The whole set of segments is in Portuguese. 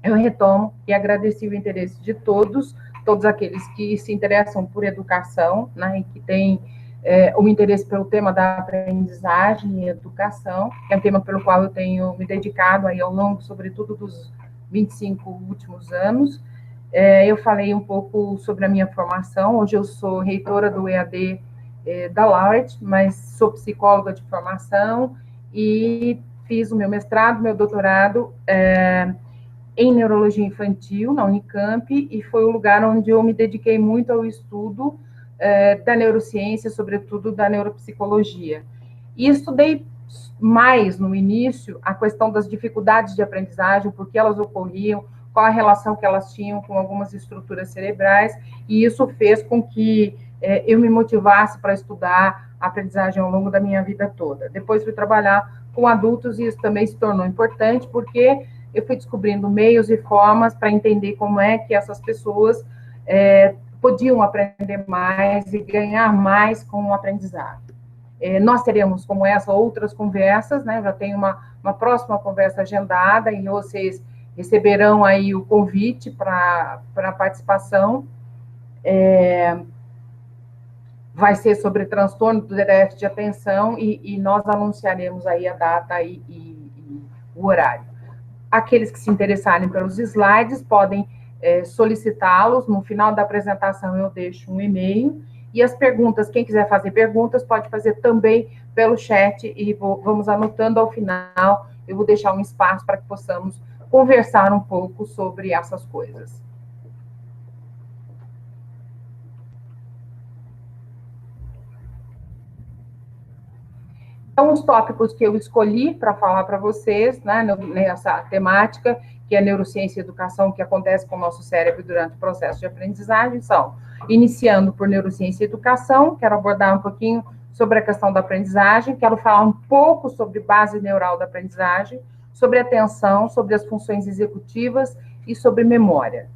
eu retomo e agradeci o interesse de todos aqueles que se interessam por educação, né, e que têm o interesse pelo tema da aprendizagem e educação, que é um tema pelo qual eu tenho me dedicado aí ao longo, sobretudo, dos 25 últimos anos. Eu falei um pouco sobre a minha formação. Hoje eu sou reitora do EAD da Laureate, mas sou psicóloga de formação e fiz o meu mestrado, meu doutorado em neurologia infantil, na Unicamp, e foi o lugar onde eu me dediquei muito ao estudo da neurociência, sobretudo da neuropsicologia. E estudei mais, no início, a questão das dificuldades de aprendizagem, por que elas ocorriam, qual a relação que elas tinham com algumas estruturas cerebrais, e isso fez com que eu me motivasse para estudar a aprendizagem ao longo da minha vida toda. Depois fui trabalhar com adultos, e isso também se tornou importante, porque eu fui descobrindo meios e formas para entender como é que essas pessoas podiam aprender mais e ganhar mais com o aprendizado. Nós teremos, como essa, outras conversas, né? Eu já tenho uma próxima conversa agendada, e vocês receberão aí o convite para a participação. Vai ser sobre transtorno do déficit de atenção, e nós anunciaremos aí a data e o horário. Aqueles que se interessarem pelos slides podem solicitá-los. No final da apresentação eu deixo um e-mail, e as perguntas, quem quiser fazer perguntas, pode fazer também pelo chat, e vamos anotando. Ao final eu vou deixar um espaço para que possamos conversar um pouco sobre essas coisas. Então, os tópicos que eu escolhi para falar para vocês, né, nessa temática, que é neurociência e educação, que acontece com o nosso cérebro durante o processo de aprendizagem, são, iniciando por neurociência e educação, quero abordar um pouquinho sobre a questão da aprendizagem, quero falar um pouco sobre base neural da aprendizagem, sobre atenção, sobre as funções executivas e sobre memória.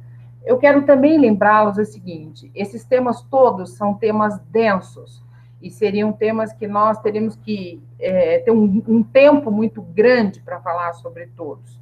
Eu quero também lembrá-los o seguinte: esses temas todos são temas densos, e seriam temas que nós teríamos que ter um tempo muito grande para falar sobre todos.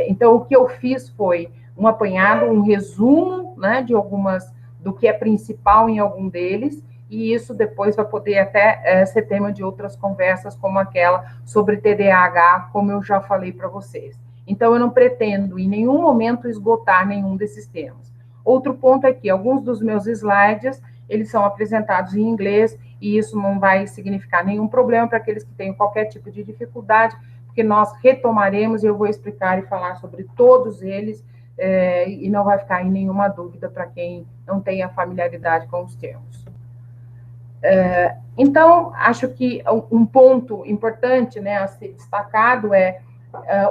Então, o que eu fiz foi um apanhado, um resumo, né, de algumas, do que é principal em algum deles, e isso depois vai poder até ser tema de outras conversas, como aquela sobre TDAH, como eu já falei para vocês. Então, eu não pretendo em nenhum momento esgotar nenhum desses temas. Outro ponto é que alguns dos meus slides, eles são apresentados em inglês, e isso não vai significar nenhum problema para aqueles que tenham qualquer tipo de dificuldade, porque nós retomaremos e eu vou explicar e falar sobre todos eles, e não vai ficar em nenhuma dúvida para quem não tenha familiaridade com os termos. Então, acho que um ponto importante, né, a ser destacado é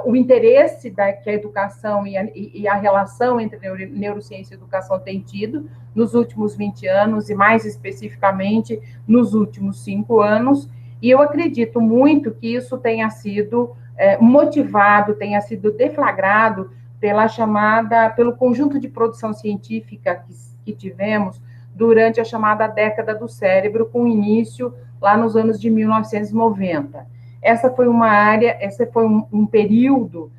o interesse que a educação e a relação entre neurociência e educação tem tido nos últimos 20 anos, e mais especificamente nos últimos 5 anos, e eu acredito muito que isso tenha sido motivado, tenha sido deflagrado pelo conjunto de produção científica que tivemos durante a chamada década do cérebro, com início lá nos anos de 1990. Essa foi uma área, esse foi um período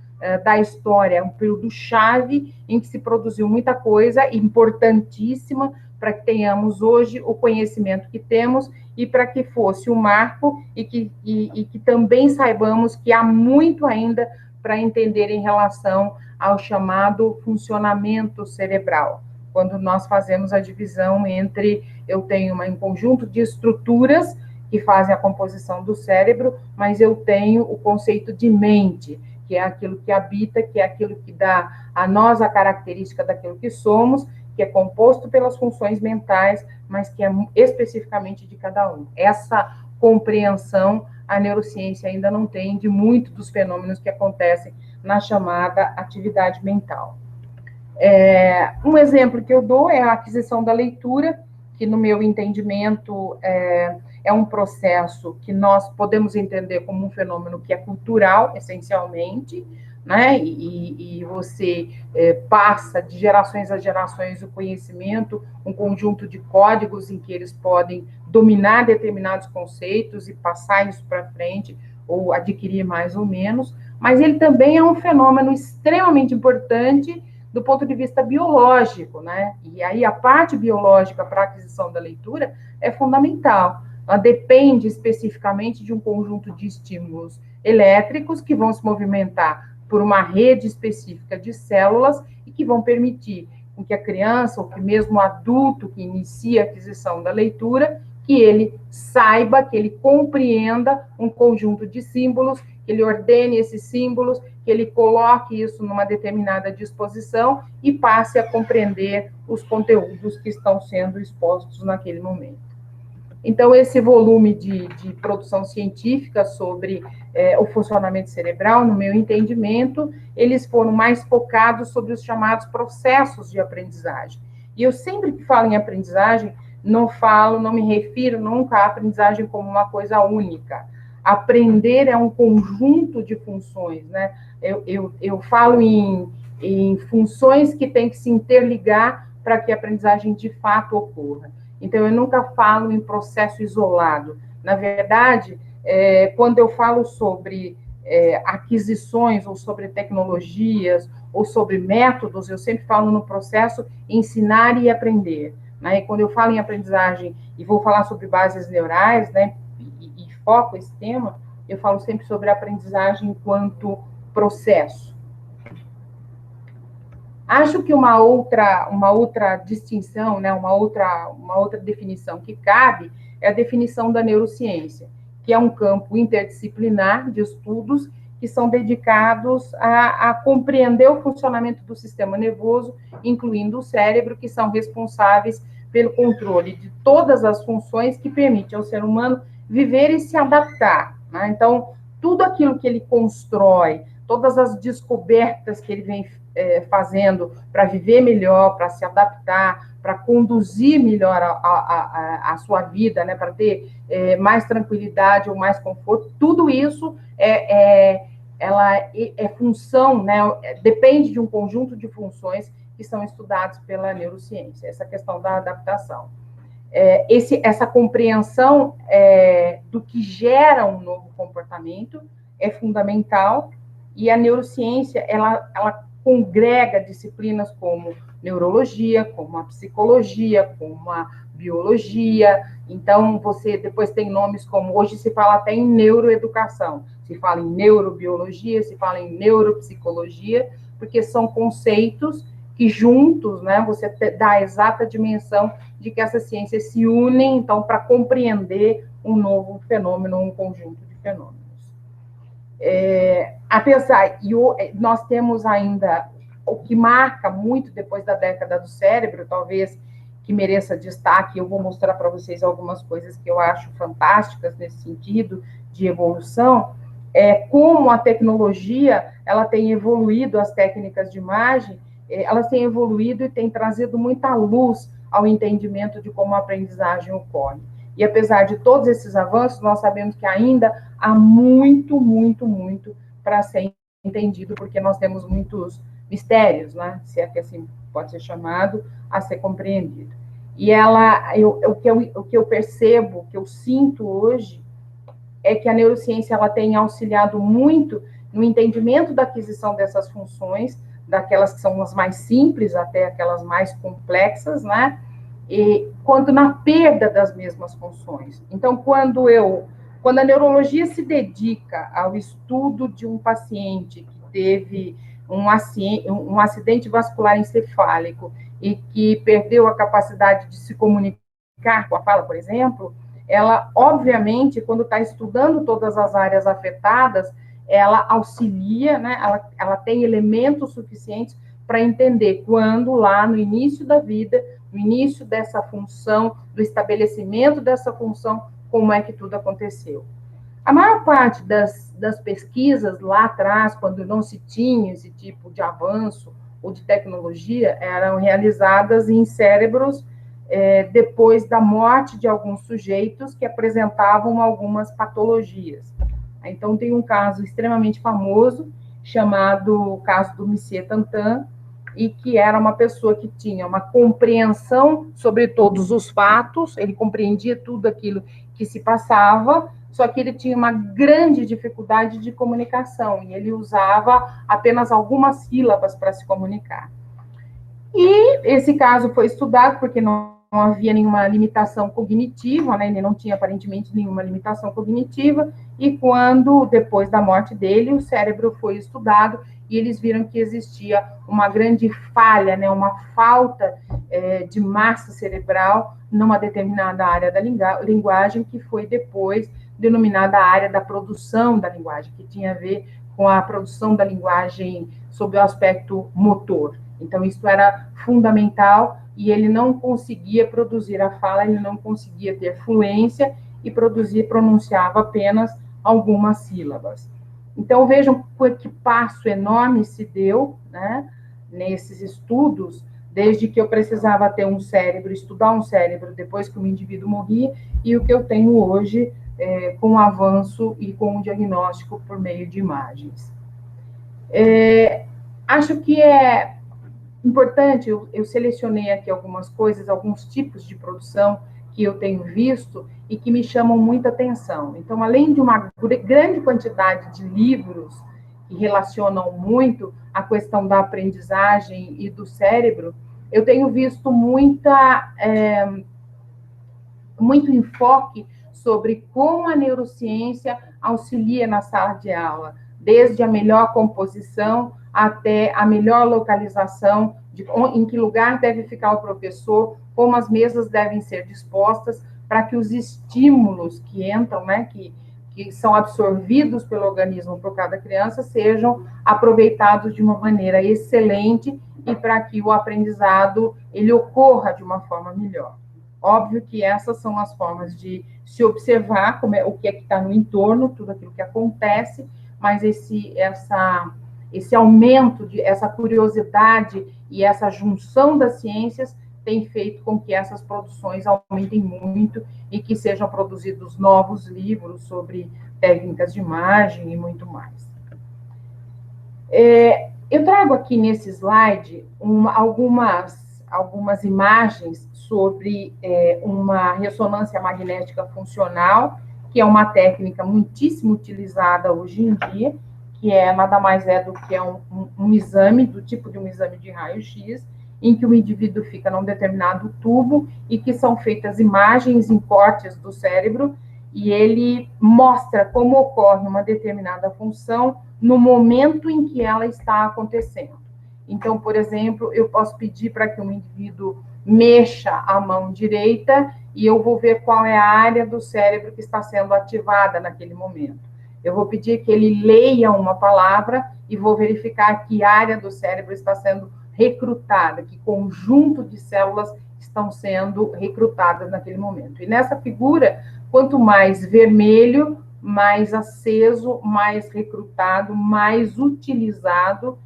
da história, um período chave em que se produziu muita coisa importantíssima para que tenhamos hoje o conhecimento que temos, e para que fosse um marco, e que também saibamos que há muito ainda para entender em relação ao chamado funcionamento cerebral, quando nós fazemos a divisão entre, eu tenho um conjunto de estruturas que fazem a composição do cérebro, mas eu tenho o conceito de mente, que é aquilo que habita, que é aquilo que dá a nós a característica daquilo que somos, que é composto pelas funções mentais, mas que é especificamente de cada um. Essa compreensão a neurociência ainda não tem de muitos dos fenômenos que acontecem na chamada atividade mental. Um exemplo que eu dou é a aquisição da leitura, que no meu entendimento é um processo que nós podemos entender como um fenômeno que é cultural, essencialmente, né? E você passa de gerações a gerações o conhecimento, um conjunto de códigos em que eles podem dominar determinados conceitos e passar isso para frente, ou adquirir mais ou menos, mas ele também é um fenômeno extremamente importante do ponto de vista biológico, né? E aí a parte biológica para a aquisição da leitura é fundamental. Ela depende especificamente de um conjunto de estímulos elétricos que vão se movimentar por uma rede específica de células e que vão permitir com que a criança, ou que mesmo o adulto que inicia a aquisição da leitura, que ele saiba, que ele compreenda um conjunto de símbolos, que ele ordene esses símbolos, que ele coloque isso numa determinada disposição e passe a compreender os conteúdos que estão sendo expostos naquele momento. Então, esse volume de produção científica sobre o funcionamento cerebral, no meu entendimento, eles foram mais focados sobre os chamados processos de aprendizagem. E eu sempre que falo em aprendizagem, não me refiro nunca à aprendizagem como uma coisa única. Aprender é um conjunto de funções, né? Eu falo em funções que têm que se interligar para que a aprendizagem de fato ocorra. Então, eu nunca falo em processo isolado. Na verdade, quando eu falo sobre aquisições, ou sobre tecnologias, ou sobre métodos, eu sempre falo no processo ensinar e aprender. Né? E quando eu falo em aprendizagem, e vou falar sobre bases neurais, né, e foco esse tema, eu falo sempre sobre aprendizagem enquanto processo. Acho que uma outra distinção, né, uma outra definição que cabe é a definição da neurociência, que é um campo interdisciplinar de estudos que são dedicados a compreender o funcionamento do sistema nervoso, incluindo o cérebro, que são responsáveis pelo controle de todas as funções que permitem ao ser humano viver e se adaptar. Né? Então, tudo aquilo que ele constrói, todas as descobertas que ele vem fazendo para viver melhor, para se adaptar, para conduzir melhor a sua vida, né, para ter mais tranquilidade ou mais conforto, tudo isso ela é função, né, depende de um conjunto de funções que são estudados pela neurociência, essa questão da adaptação. Essa compreensão do que gera um novo comportamento é fundamental, e a neurociência, ela congrega disciplinas como neurologia, como a psicologia, como a biologia. Então, você depois tem nomes como, hoje se fala até em neuroeducação, se fala em neurobiologia, se fala em neuropsicologia, porque são conceitos que juntos, né, você dá a exata dimensão de que essas ciências se unem, então, para compreender um novo fenômeno, um conjunto de fenômenos. Nós temos ainda o que marca muito depois da década do cérebro, talvez que mereça destaque, eu vou mostrar para vocês algumas coisas que eu acho fantásticas nesse sentido de evolução, como a tecnologia, ela tem evoluído, as técnicas de imagem, elas têm evoluído e têm trazido muita luz ao entendimento de como a aprendizagem ocorre. E apesar de todos esses avanços, nós sabemos que ainda há muito, muito, muito para ser entendido, porque nós temos muitos mistérios, né? Se é que assim pode ser chamado, a ser compreendido. E o que eu percebo, o que eu sinto hoje, é que a neurociência ela tem auxiliado muito no entendimento da aquisição dessas funções, daquelas que são as mais simples até aquelas mais complexas, né? E quanto na perda das mesmas funções. Então, quando a neurologia se dedica ao estudo de um paciente que teve um acidente vascular encefálico e que perdeu a capacidade de se comunicar com a fala, por exemplo, ela, obviamente, quando está estudando todas as áreas afetadas, ela auxilia, né, ela tem elementos suficientes para entender quando, lá no início da vida, no início dessa função, do estabelecimento dessa função, como é que tudo aconteceu. A maior parte das pesquisas lá atrás, quando não se tinha esse tipo de avanço ou de tecnologia, eram realizadas em cérebros depois da morte de alguns sujeitos que apresentavam algumas patologias. Então, tem um caso extremamente famoso, chamado o caso do Monsieur Tantan, e que era uma pessoa que tinha uma compreensão sobre todos os fatos, ele compreendia tudo aquilo que se passava, só que ele tinha uma grande dificuldade de comunicação, e ele usava apenas algumas sílabas para se comunicar. E esse caso foi estudado porque não havia nenhuma limitação cognitiva, né? Ele não tinha aparentemente nenhuma limitação cognitiva, e quando, depois da morte dele, o cérebro foi estudado e eles viram que existia uma grande falha, né? Uma falta de massa cerebral numa determinada área da linguagem, que foi depois denominada a área da produção da linguagem, que tinha a ver com a produção da linguagem sob o aspecto motor. Então, isso era fundamental, e ele não conseguia produzir a fala, ele não conseguia ter fluência e pronunciava apenas algumas sílabas. Então, vejam que passo enorme se deu, né, nesses estudos, desde que eu precisava ter um cérebro, estudar um cérebro depois que o indivíduo morria, e o que eu tenho hoje com o avanço e com o diagnóstico por meio de imagens. Acho que é importante, eu selecionei aqui algumas coisas, alguns tipos de produção que eu tenho visto e que me chamam muita atenção. Então, além de uma grande quantidade de livros que relacionam muito a questão da aprendizagem e do cérebro, eu tenho visto muito enfoque sobre como a neurociência auxilia na sala de aula, desde a melhor composição até a melhor localização, em que lugar deve ficar o professor, como as mesas devem ser dispostas, para que os estímulos que entram, né, que são absorvidos pelo organismo por cada criança, sejam aproveitados de uma maneira excelente e para que o aprendizado ele ocorra de uma forma melhor. Óbvio que essas são as formas de se observar o que é que está no entorno, tudo aquilo que acontece, mas esse aumento, essa curiosidade e essa junção das ciências tem feito com que essas produções aumentem muito e que sejam produzidos novos livros sobre técnicas de imagem e muito mais. Eu trago aqui nesse slide algumas imagens sobre uma ressonância magnética funcional, que é uma técnica muitíssimo utilizada hoje em dia, que nada mais é do que um exame, do tipo de um exame de raio-x, em que o indivíduo fica num determinado tubo e que são feitas imagens em cortes do cérebro, e ele mostra como ocorre uma determinada função no momento em que ela está acontecendo. Então, por exemplo, eu posso pedir para que um indivíduo mexa a mão direita e eu vou ver qual é a área do cérebro que está sendo ativada naquele momento. Eu vou pedir que ele leia uma palavra e vou verificar que área do cérebro está sendo recrutada, que conjunto de células estão sendo recrutadas naquele momento. E nessa figura, quanto mais vermelho, mais aceso, mais recrutado, mais utilizado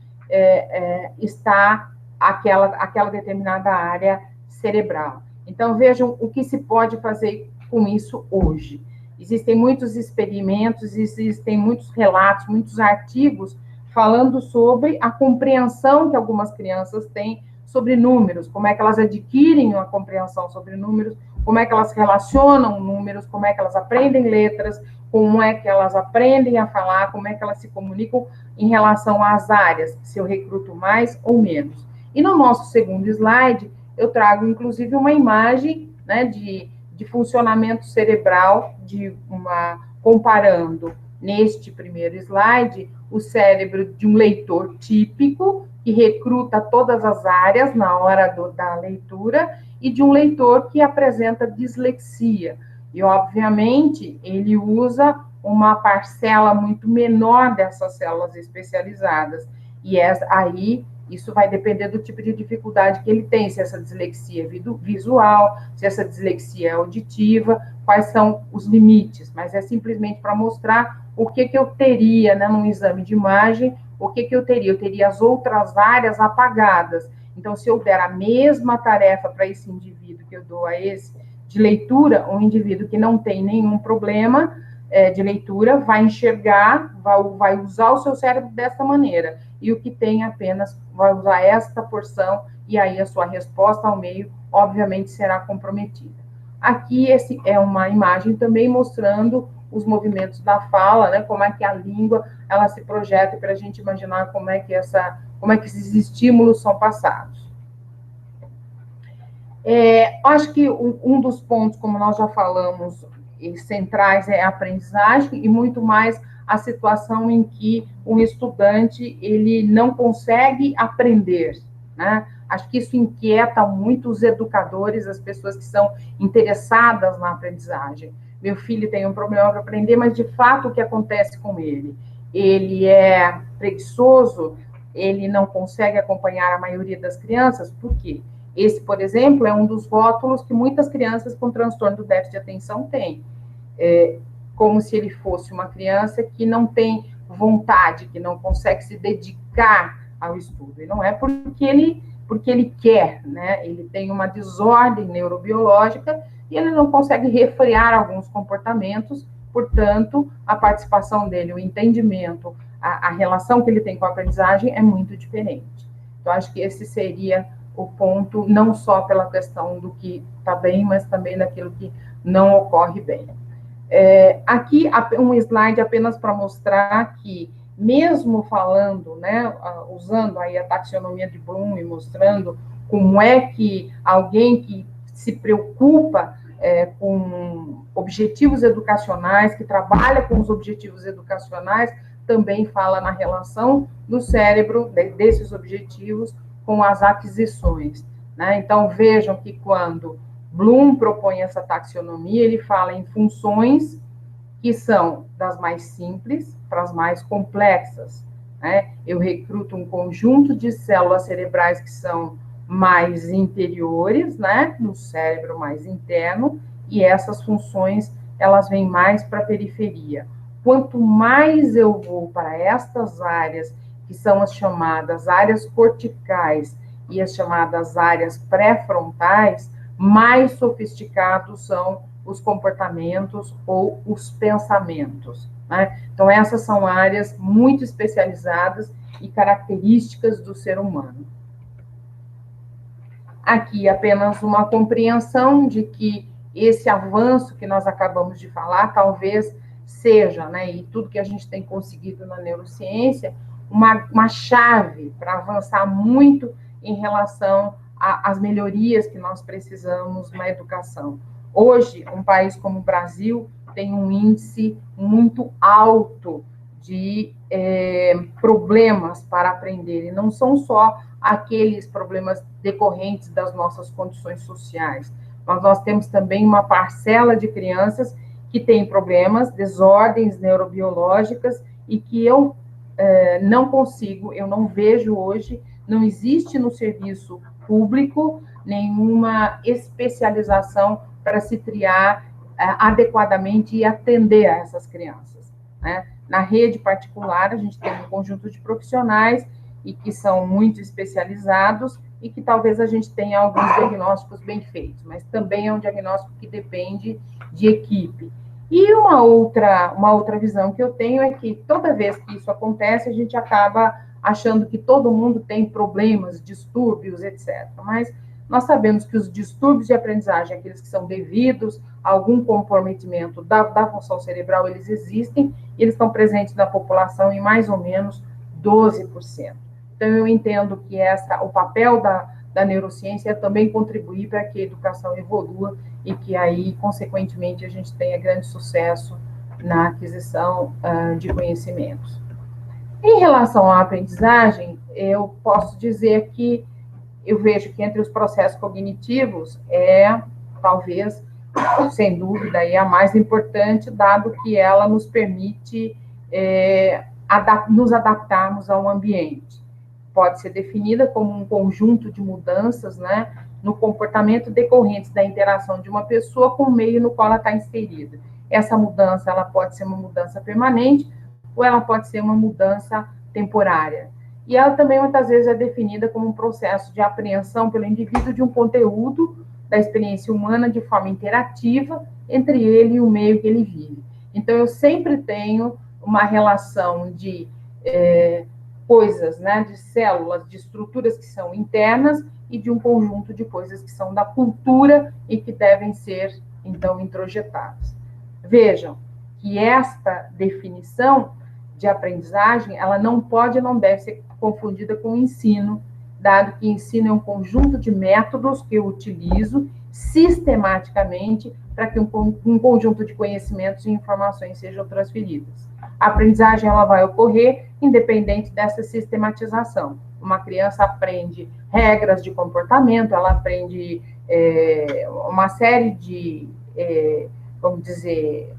está aquela determinada área cerebral. Então, vejam o que se pode fazer com isso hoje. Existem muitos experimentos, existem muitos relatos, muitos artigos falando sobre a compreensão que algumas crianças têm sobre números, como é que elas adquirem uma compreensão sobre números, como é que elas relacionam números, como é que elas aprendem letras, como é que elas aprendem a falar, como é que elas se comunicam em relação às áreas, se eu recruto mais ou menos. E no nosso segundo slide, eu trago, inclusive, uma imagem, né, de funcionamento cerebral, comparando, neste primeiro slide, o cérebro de um leitor típico, que recruta todas as áreas na hora da leitura, e de um leitor que apresenta dislexia. E, obviamente, ele usa uma parcela muito menor dessas células especializadas. E aí, isso vai depender do tipo de dificuldade que ele tem, se essa dislexia é visual, se essa dislexia é auditiva, quais são os limites. Mas é simplesmente para mostrar o que eu teria, né, num exame de imagem, o que eu teria? Eu teria as outras áreas apagadas. Então, se eu der a mesma tarefa para esse indivíduo que eu dou a esse de leitura, um indivíduo que não tem nenhum problema de leitura vai enxergar, vai usar o seu cérebro dessa maneira, e o que tem apenas vai usar esta porção, e aí a sua resposta ao meio, obviamente, será comprometida. Aqui é uma imagem também mostrando os movimentos da fala, né, como é que a língua ela se projeta para a gente imaginar como é que esses estímulos são passados. Acho que um dos pontos, como nós já falamos, centrais é a aprendizagem e muito mais a situação em que o estudante ele não consegue aprender, né? Acho que isso inquieta muito os educadores, as pessoas que são interessadas na aprendizagem. Meu filho tem um problema para aprender, mas de fato o que acontece com ele? Ele é preguiçoso, ele não consegue acompanhar a maioria das crianças, por quê? Esse, por exemplo, é um dos rótulos que muitas crianças com transtorno do déficit de atenção têm. Como se ele fosse uma criança que não tem vontade, que não consegue se dedicar ao estudo. E não é porque ele quer, né? Ele tem uma desordem neurobiológica e ele não consegue refrear alguns comportamentos, portanto, a participação dele, o entendimento, a relação que ele tem com a aprendizagem é muito diferente. Então, acho que esse seria o ponto, não só pela questão do que está bem, mas também daquilo que não ocorre bem. Aqui, um slide apenas para mostrar que, mesmo falando, né, usando aí a taxonomia de Bloom e mostrando como é que alguém que se preocupa com objetivos educacionais, que trabalha com os objetivos educacionais, também fala na relação do cérebro, desses objetivos, com as aquisições, né? Então, vejam que quando Bloom propõe essa taxonomia, ele fala em funções que são das mais simples para as mais complexas, né? Eu recruto um conjunto de células cerebrais que são mais interiores, né, no cérebro mais interno, e essas funções, elas vêm mais para a periferia. Quanto mais eu vou para estas áreas, que são as chamadas áreas corticais e as chamadas áreas pré-frontais, mais sofisticados são os comportamentos ou os pensamentos, né? Então, essas são áreas muito especializadas e características do ser humano. Aqui, apenas uma compreensão de que esse avanço que nós acabamos de falar, talvez seja, né, e tudo que a gente tem conseguido na neurociência, uma chave para avançar muito em relação às melhorias que nós precisamos na educação. Hoje, um país como o Brasil tem um índice muito alto de problemas para aprender, e não são só aqueles problemas decorrentes das nossas condições sociais, mas nós temos também uma parcela de crianças que têm problemas, desordens neurobiológicas, e que eu não consigo, eu não vejo hoje, não existe no serviço público nenhuma especialização para se triar adequadamente e atender a essas crianças, né? Na rede particular, a gente tem um conjunto de profissionais e que são muito especializados e que talvez a gente tenha alguns diagnósticos bem feitos, mas também é um diagnóstico que depende de equipe. E uma outra visão que eu tenho é que toda vez que isso acontece, a gente acaba achando que todo mundo tem problemas, distúrbios, etc. Mas nós sabemos que os distúrbios de aprendizagem, aqueles que são devidos a algum comprometimento da função cerebral, eles existem, e eles estão presentes na população em mais ou menos 12%. Então, eu entendo que o papel da neurociência é também contribuir para que a educação evolua e que aí, consequentemente, a gente tenha grande sucesso na aquisição de conhecimentos. Em relação à aprendizagem, eu posso dizer que eu vejo que entre os processos cognitivos talvez, sem dúvida, a mais importante, dado que ela nos permite nos adaptarmos ao ambiente. Pode ser definida como um conjunto de mudanças, né, no comportamento decorrentes da interação de uma pessoa com o meio no qual ela está inserida. Essa mudança, ela pode ser uma mudança permanente ou ela pode ser uma mudança temporária. E ela também, muitas vezes, é definida como um processo de apreensão pelo indivíduo de um conteúdo da experiência humana de forma interativa entre ele e o meio que ele vive. Então, eu sempre tenho uma relação de coisas, né, de células, de estruturas que são internas e de um conjunto de coisas que são da cultura e que devem ser, então, introjetadas. Vejam que esta definição de aprendizagem, ela não pode e não deve ser confundida com ensino, dado que ensino é um conjunto de métodos que eu utilizo sistematicamente para que um conjunto de conhecimentos e informações sejam transferidas. A aprendizagem ela vai ocorrer independente dessa sistematização. Uma criança aprende regras de comportamento, ela aprende uma série de, vamos dizer,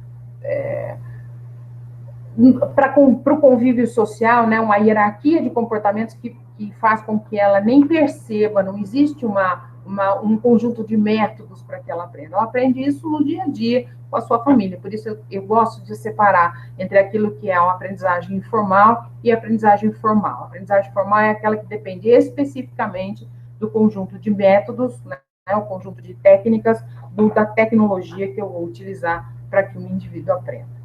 para o convívio social, né, uma hierarquia de comportamentos que faz com que ela nem perceba, não existe um conjunto de métodos para que ela aprenda. Ela aprende isso no dia a dia com a sua família. Por isso, eu gosto de separar entre aquilo que é uma aprendizagem informal e a aprendizagem formal. A aprendizagem formal é aquela que depende especificamente do conjunto de métodos, né, o conjunto de técnicas, da tecnologia que eu vou utilizar para que o indivíduo aprenda.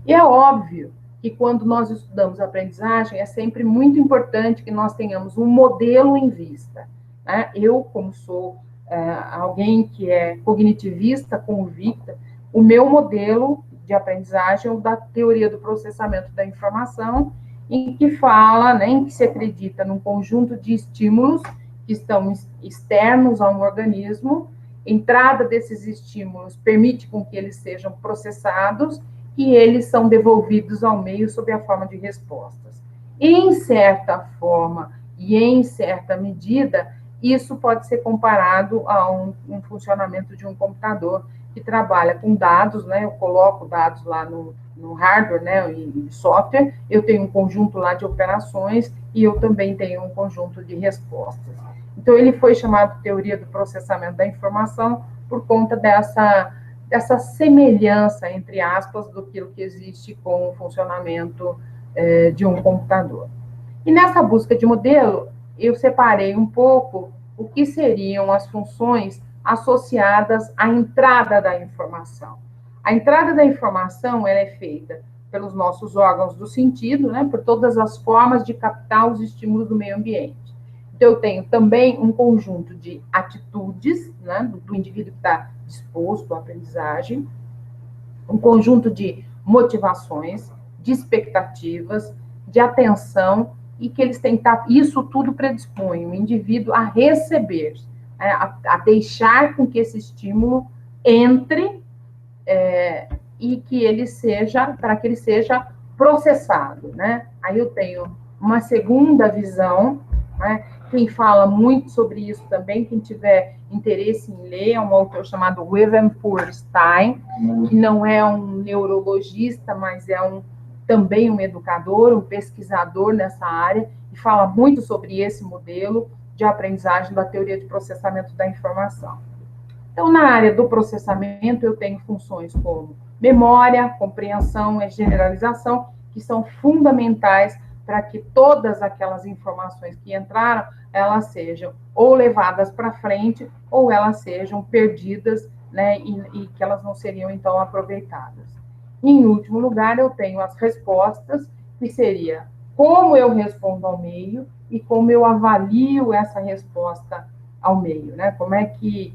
E é óbvio que quando nós estudamos aprendizagem, é sempre muito importante que nós tenhamos um modelo em vista. Né? Eu, como sou alguém que é cognitivista convicta, o meu modelo de aprendizagem é o da teoria do processamento da informação, em que fala, né, em que se acredita num conjunto de estímulos que estão externos a um organismo, entrada desses estímulos permite com que eles sejam processados e eles são devolvidos ao meio sob a forma de respostas. Em certa forma e em certa medida, isso pode ser comparado a um funcionamento de um computador que trabalha com dados, né? Eu coloco dados lá no hardware, né, e software, eu tenho um conjunto lá de operações e eu também tenho um conjunto de respostas. Então, ele foi chamado de teoria do processamento da informação por conta dessa semelhança, entre aspas, do que existe com o funcionamento de um computador. E nessa busca de modelo, eu separei um pouco o que seriam as funções associadas à entrada da informação. A entrada da informação ela é feita pelos nossos órgãos do sentido, né, por todas as formas de captar os estímulos do meio ambiente. Então, eu tenho também um conjunto de atitudes, né, do indivíduo que está disposto à aprendizagem, um conjunto de motivações, de expectativas, de atenção, e que eles têm que estar, isso tudo predispõe o indivíduo a receber, a deixar com que esse estímulo entre e que ele seja, para que ele seja processado, né? Aí eu tenho uma segunda visão, né? Quem fala muito sobre isso também, quem tiver interesse em ler, é um autor chamado Wilhelm Feuerstein, que não é um neurologista, mas é também um educador, um pesquisador nessa área, e fala muito sobre esse modelo de aprendizagem da teoria de processamento da informação. Então, na área do processamento, eu tenho funções como memória, compreensão e generalização, que são fundamentais para que todas aquelas informações que entraram, elas sejam ou levadas para frente, ou elas sejam perdidas, né, e que elas não seriam, então, aproveitadas. Em último lugar, eu tenho as respostas, que seria como eu respondo ao meio e como eu avalio essa resposta ao meio, né? Como é que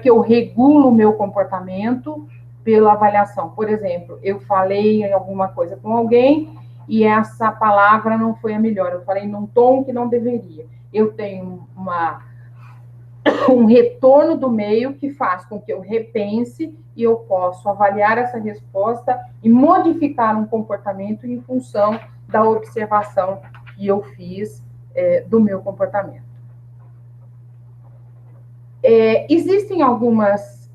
eu regulo o meu comportamento pela avaliação. Por exemplo, eu falei em alguma coisa com alguém e essa palavra não foi a melhor, eu falei num tom que não deveria. Eu tenho um retorno do meio que faz com que eu repense e eu posso avaliar essa resposta e modificar um comportamento em função da observação que eu fiz do meu comportamento. Existem algumas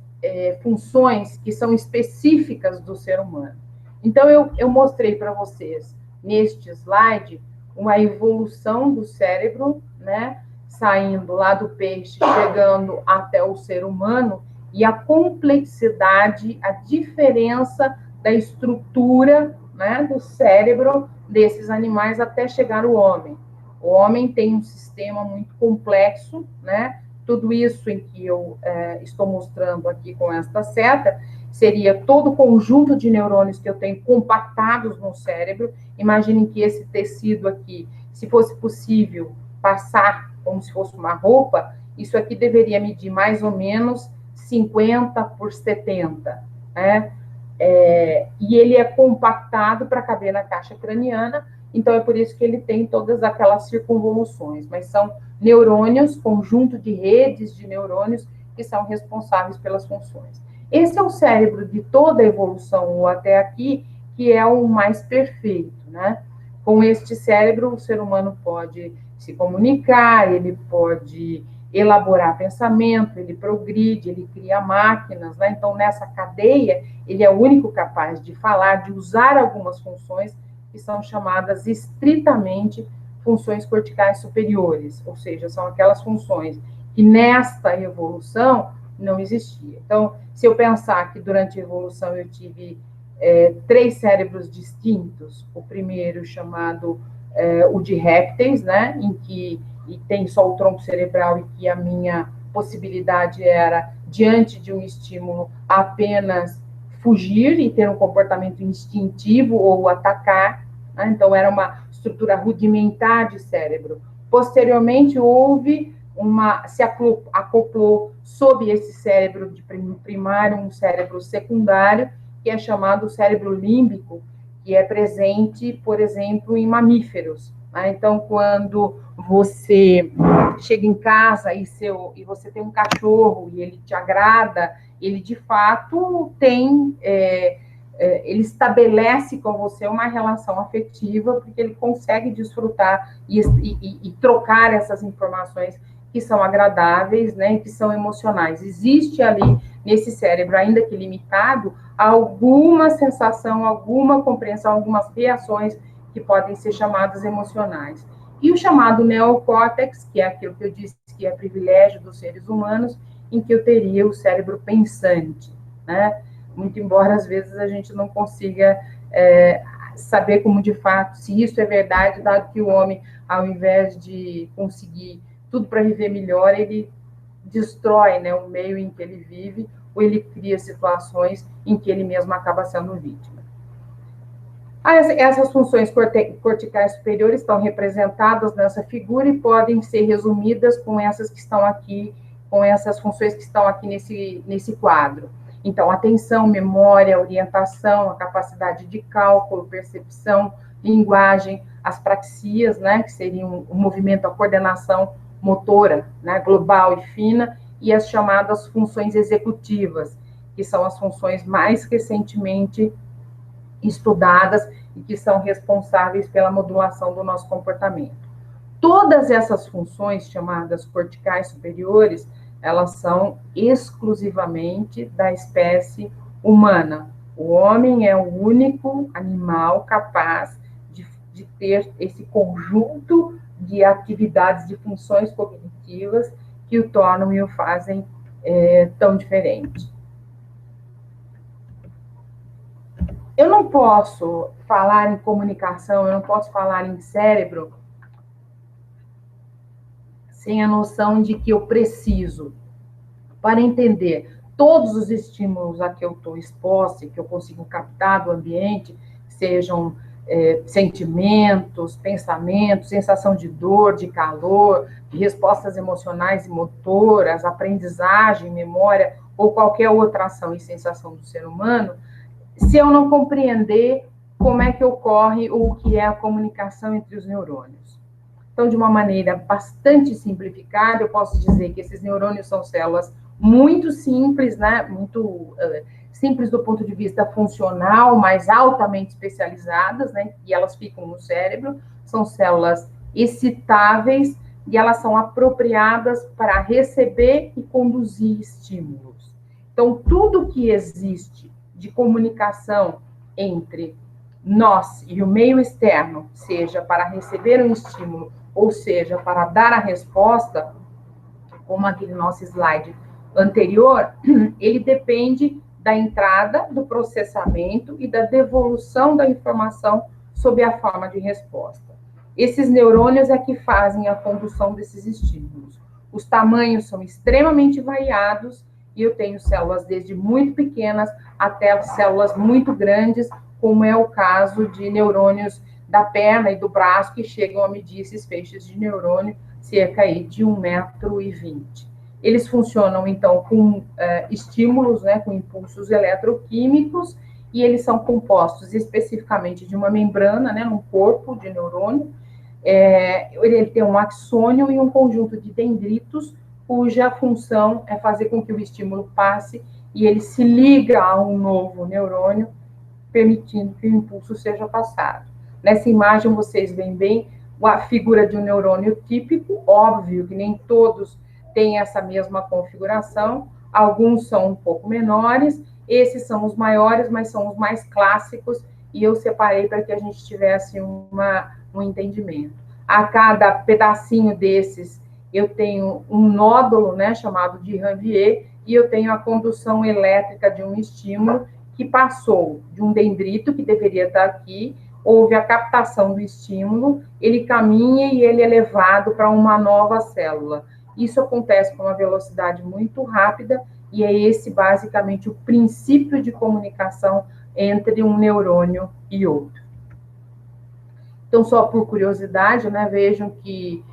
funções que são específicas do ser humano. Então, eu mostrei para vocês, neste slide, uma evolução do cérebro, né, saindo lá do peixe, chegando até o ser humano, e a complexidade, a diferença da estrutura, né, do cérebro desses animais até chegar ao homem. O homem tem um sistema muito complexo, né? Tudo isso em que eu estou mostrando aqui com esta seta seria todo o conjunto de neurônios que eu tenho compactados no cérebro. Imaginem que esse tecido aqui, se fosse possível passar como se fosse uma roupa, isso aqui deveria medir mais ou menos 50 por 70, né? e ele é compactado para caber na caixa craniana, então é por isso que ele tem todas aquelas circunvoluções, mas são neurônios, conjunto de redes de neurônios que são responsáveis pelas funções. Esse é o cérebro de toda a evolução, ou até aqui, que é o mais perfeito, né? Com este cérebro, o ser humano pode se comunicar, ele pode elaborar pensamento, ele progride, ele cria máquinas, né? Então, nessa cadeia, ele é o único capaz de falar, de usar algumas funções que são chamadas estritamente funções corticais superiores, ou seja, são aquelas funções que nesta evolução não existia. Então, se eu pensar que durante a evolução eu tive 3 cérebros distintos, o primeiro chamado o de répteis, né, em que tem só o tronco cerebral e que a minha possibilidade era, diante de um estímulo, apenas fugir e ter um comportamento instintivo ou atacar, né? Então era uma estrutura rudimentar de cérebro. Posteriormente houve se acoplou sob esse cérebro de primário um cérebro secundário, que é chamado cérebro límbico, que é presente, por exemplo, em mamíferos. Né? Então, quando você chega em casa e você tem um cachorro e ele te agrada, ele de fato tem, ele estabelece com você uma relação afetiva, porque ele consegue desfrutar e trocar essas informações que são agradáveis, né, que são emocionais. Existe ali nesse cérebro, ainda que limitado, alguma sensação, alguma compreensão, algumas reações que podem ser chamadas emocionais. E o chamado neocórtex, que é aquilo que eu disse que é privilégio dos seres humanos, em que eu teria o cérebro pensante, né? Muito embora, às vezes, a gente não consiga saber como, de fato, se isso é verdade, dado que o homem, ao invés de conseguir tudo para viver melhor, ele destrói, né, o meio em que ele vive, ou ele cria situações em que ele mesmo acaba sendo vítima. Essas funções corticais superiores estão representadas nessa figura e podem ser resumidas com essas que estão aqui, com essas funções que estão aqui nesse quadro. Então, atenção, memória, orientação, a capacidade de cálculo, percepção, linguagem, as praxias, né, que seriam o movimento, a coordenação motora, né, global e fina, e as chamadas funções executivas, que são as funções mais recentemente estudadas e que são responsáveis pela modulação do nosso comportamento. Todas essas funções chamadas corticais superiores, elas são exclusivamente da espécie humana. O homem é o único animal capaz de ter esse conjunto de atividades, de funções cognitivas que o tornam e o fazem tão diferente. Eu não posso falar em comunicação, eu não posso falar em cérebro sem a noção de que eu preciso, para entender todos os estímulos a que eu estou exposta, que eu consigo captar do ambiente, sejam sentimentos, pensamentos, sensação de dor, de calor, de respostas emocionais e motoras, aprendizagem, memória, ou qualquer outra ação e sensação do ser humano, se eu não compreender como é que ocorre ou o que é a comunicação entre os neurônios. Então, de uma maneira bastante simplificada, eu posso dizer que esses neurônios são células muito simples, né? Muito simples do ponto de vista funcional, mas altamente especializadas, né? E elas ficam no cérebro, são células excitáveis e elas são apropriadas para receber e conduzir estímulos. Então, tudo que existe de comunicação entre nós e o meio externo, seja para receber um estímulo, ou seja, para dar a resposta, como aquele nosso slide anterior, ele depende da entrada, do processamento e da devolução da informação sob a forma de resposta. Esses neurônios é que fazem a condução desses estímulos. Os tamanhos são extremamente variados e eu tenho células desde muito pequenas até células muito grandes, como é o caso de neurônios da perna e do braço, que chegam a medir esses feixes de neurônio, cerca aí de 1,20 m. Eles funcionam, então, com estímulos, né, com impulsos eletroquímicos, e eles são compostos especificamente de uma membrana, né, um corpo de neurônio. Ele tem um axônio e um conjunto de dendritos, cuja função é fazer com que o estímulo passe e ele se liga a um novo neurônio, permitindo que o impulso seja passado. Nessa imagem, vocês veem bem a figura de um neurônio típico, óbvio que nem todos têm essa mesma configuração, alguns são um pouco menores, esses são os maiores, mas são os mais clássicos, e eu separei para que a gente tivesse um entendimento. A cada pedacinho desses, eu tenho um nódulo, né, chamado de Ranvier, e eu tenho a condução elétrica de um estímulo que passou de um dendrito, que deveria estar aqui, houve a captação do estímulo, ele caminha e ele é levado para uma nova célula. Isso acontece com uma velocidade muito rápida, e é esse, basicamente, o princípio de comunicação entre um neurônio e outro. Então, só por curiosidade, né, vejam que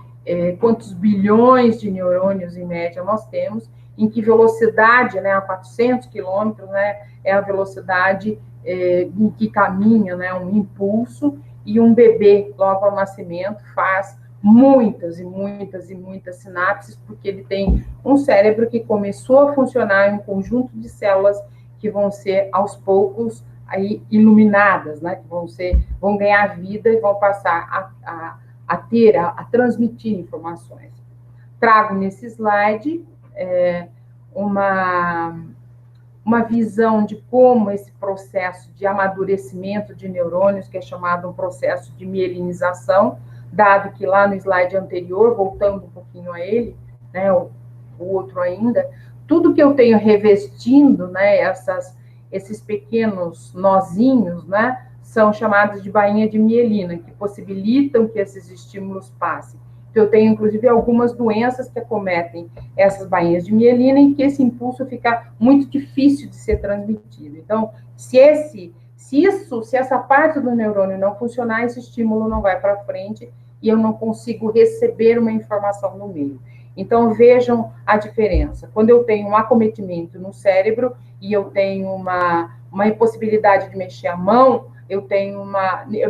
quantos bilhões de neurônios, em média, nós temos, em que velocidade, né, a 400 quilômetros, né, é a velocidade em que caminha, né, um impulso, e um bebê, logo ao nascimento, faz muitas e muitas e muitas sinapses, porque ele tem um cérebro que começou a funcionar em um conjunto de células que vão ser, aos poucos, aí iluminadas, né, que vão ganhar vida e vão passar a transmitir informações. Trago nesse slide uma visão de como esse processo de amadurecimento de neurônios, que é chamado um processo de mielinização, dado que lá no slide anterior, voltando um pouquinho a ele, né, o outro ainda, tudo que eu tenho revestindo, né, esses pequenos nozinhos, né, são chamados de bainha de mielina, que possibilitam que esses estímulos passem. Então, eu tenho, inclusive, algumas doenças que acometem essas bainhas de mielina em que esse impulso fica muito difícil de ser transmitido. Então, se essa parte do neurônio não funcionar, esse estímulo não vai para frente e eu não consigo receber uma informação no meio. Então, vejam a diferença. Quando eu tenho um acometimento no cérebro e eu tenho uma impossibilidade de mexer a mão, eu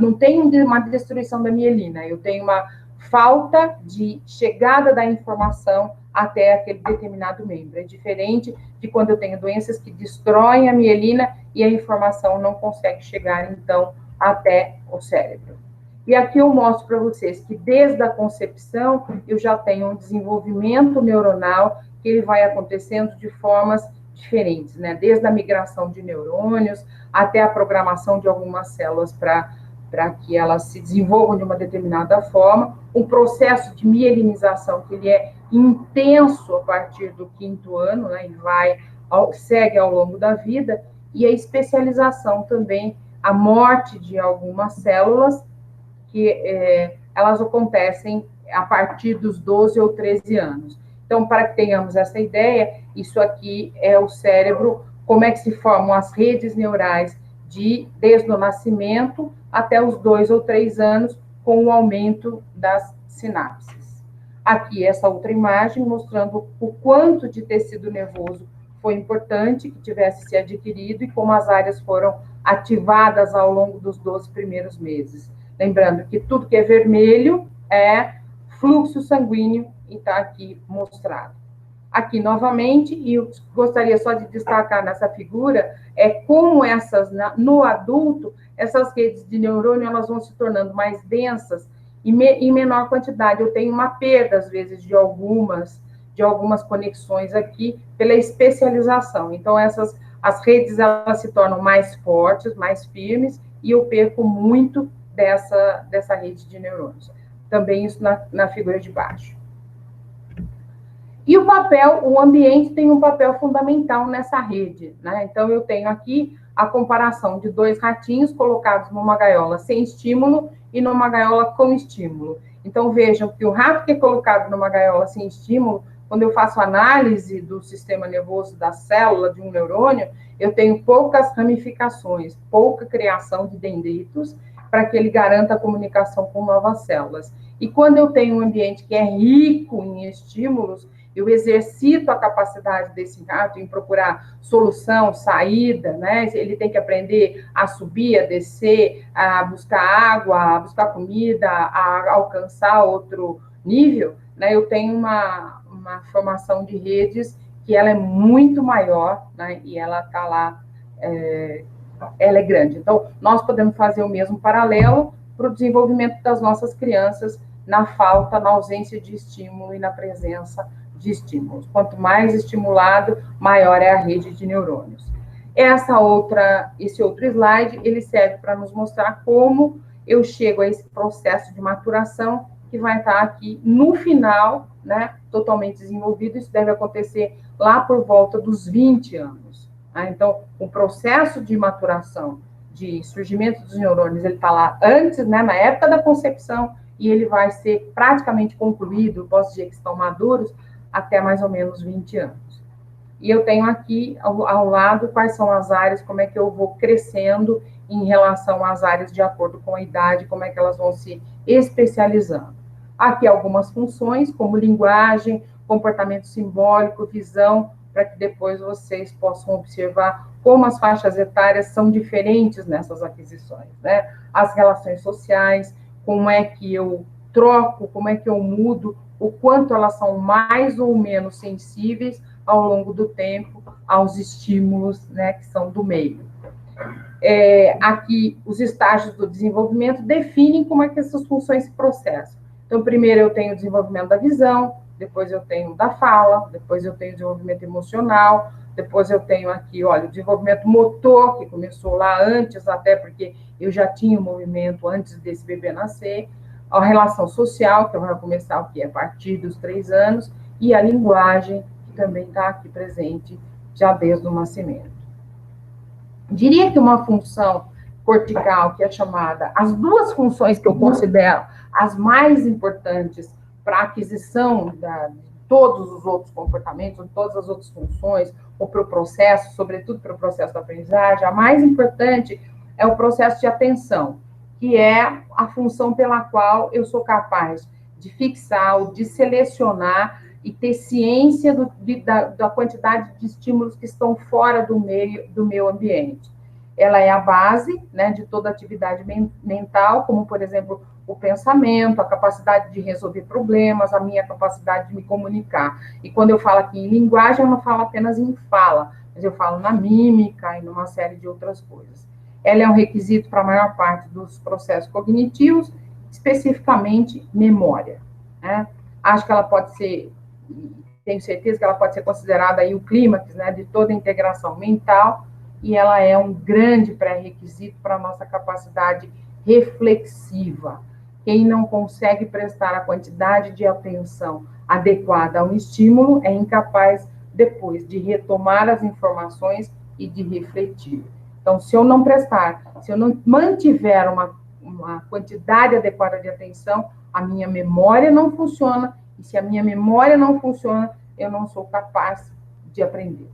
não tenho uma destruição da mielina, eu tenho uma falta de chegada da informação até aquele determinado membro. É diferente de quando eu tenho doenças que destroem a mielina e a informação não consegue chegar, então, até o cérebro. E aqui eu mostro para vocês que desde a concepção eu já tenho um desenvolvimento neuronal que ele vai acontecendo de formas diferentes, né? Desde a migração de neurônios até a programação de algumas células para que elas se desenvolvam de uma determinada forma, um processo de mielinização que ele é intenso a partir do 5º ano, né, e segue ao longo da vida, e a especialização também, a morte de algumas células, que elas acontecem a partir dos 12 ou 13 anos. Então, para que tenhamos essa ideia, isso aqui é o cérebro, como é que se formam as redes neurais desde o nascimento até os 2 ou 3 anos, com o aumento das sinapses. Aqui, essa outra imagem, mostrando o quanto de tecido nervoso foi importante que tivesse se adquirido e como as áreas foram ativadas ao longo dos 12 primeiros meses. Lembrando que tudo que é vermelho é fluxo sanguíneo e está aqui mostrado. Aqui, novamente, e eu gostaria só de destacar nessa figura, como no adulto, essas redes de neurônio, elas vão se tornando mais densas e em menor quantidade. Eu tenho uma perda, às vezes, de algumas conexões aqui pela especialização. Então, as redes, elas se tornam mais fortes, mais firmes, e eu perco muito dessa rede de neurônios. Também isso na figura de baixo. E o ambiente tem um papel fundamental nessa rede, né? Então, eu tenho aqui a comparação de 2 ratinhos colocados numa gaiola sem estímulo e numa gaiola com estímulo. Então, vejam que o rato que é colocado numa gaiola sem estímulo, quando eu faço análise do sistema nervoso da célula de um neurônio, eu tenho poucas ramificações, pouca criação de dendritos para que ele garanta a comunicação com novas células. E quando eu tenho um ambiente que é rico em estímulos, eu exercito a capacidade desse rato em procurar solução, saída, né? Ele tem que aprender a subir, a descer, a buscar água, a buscar comida, a alcançar outro nível, né? Eu tenho uma formação de redes que ela é muito maior, né? E ela está lá, ela é grande. Então, nós podemos fazer o mesmo paralelo para o desenvolvimento das nossas crianças na falta, na ausência de estímulo e na presença de estímulos. Quanto mais estimulado, maior é a rede de neurônios. Esse outro slide, ele serve para nos mostrar como eu chego a esse processo de maturação que vai estar aqui no final, né, totalmente desenvolvido. Isso deve acontecer lá por volta dos 20 anos. Tá? Então, o processo de maturação, de surgimento dos neurônios, ele está lá antes, né, na época da concepção, e ele vai ser praticamente concluído, posso dizer que estão maduros, até mais ou menos 20 anos. E eu tenho aqui, ao lado, quais são as áreas, como é que eu vou crescendo em relação às áreas de acordo com a idade, como é que elas vão se especializando. Aqui algumas funções, como linguagem, comportamento simbólico, visão, para que depois vocês possam observar como as faixas etárias são diferentes nessas aquisições, né? As relações sociais, como é que eu troco, como é que eu mudo, o quanto elas são mais ou menos sensíveis ao longo do tempo aos estímulos, né, que são do meio. Aqui, os estágios do desenvolvimento definem como é que essas funções se processam. Então, primeiro eu tenho o desenvolvimento da visão, depois eu tenho da fala, depois eu tenho o desenvolvimento emocional, depois eu tenho aqui, olha, o desenvolvimento motor, que começou lá antes, até porque eu já tinha o movimento antes desse bebê nascer, a relação social, que vai começar aqui a partir dos 3 anos, e a linguagem, que também está aqui presente já desde o nascimento. Diria que uma função cortical, que é chamada, as duas funções que eu considero as mais importantes para a aquisição de todos os outros comportamentos, de todas as outras funções, ou para o processo, sobretudo para o processo da aprendizagem, a mais importante é o processo de atenção, que é a função pela qual eu sou capaz de fixar, de selecionar e ter ciência da quantidade de estímulos que estão fora do meu ambiente. Ela é a base, né, de toda atividade mental, como, por exemplo, o pensamento, a capacidade de resolver problemas, a minha capacidade de me comunicar. E quando eu falo aqui em linguagem, eu não falo apenas em fala, mas eu falo na mímica e numa série de outras coisas. Ela é um requisito para a maior parte dos processos cognitivos, especificamente memória, né? Acho que ela pode ser, tenho certeza que ela pode ser considerada aí o clímax, né, de toda a integração mental, e ela é um grande pré-requisito para a nossa capacidade reflexiva. Quem não consegue prestar a quantidade de atenção adequada a um estímulo é incapaz, depois, de retomar as informações e de refletir. Então, se eu não prestar, se eu não mantiver uma quantidade adequada de atenção, a minha memória não funciona, e se a minha memória não funciona, eu não sou capaz de aprender.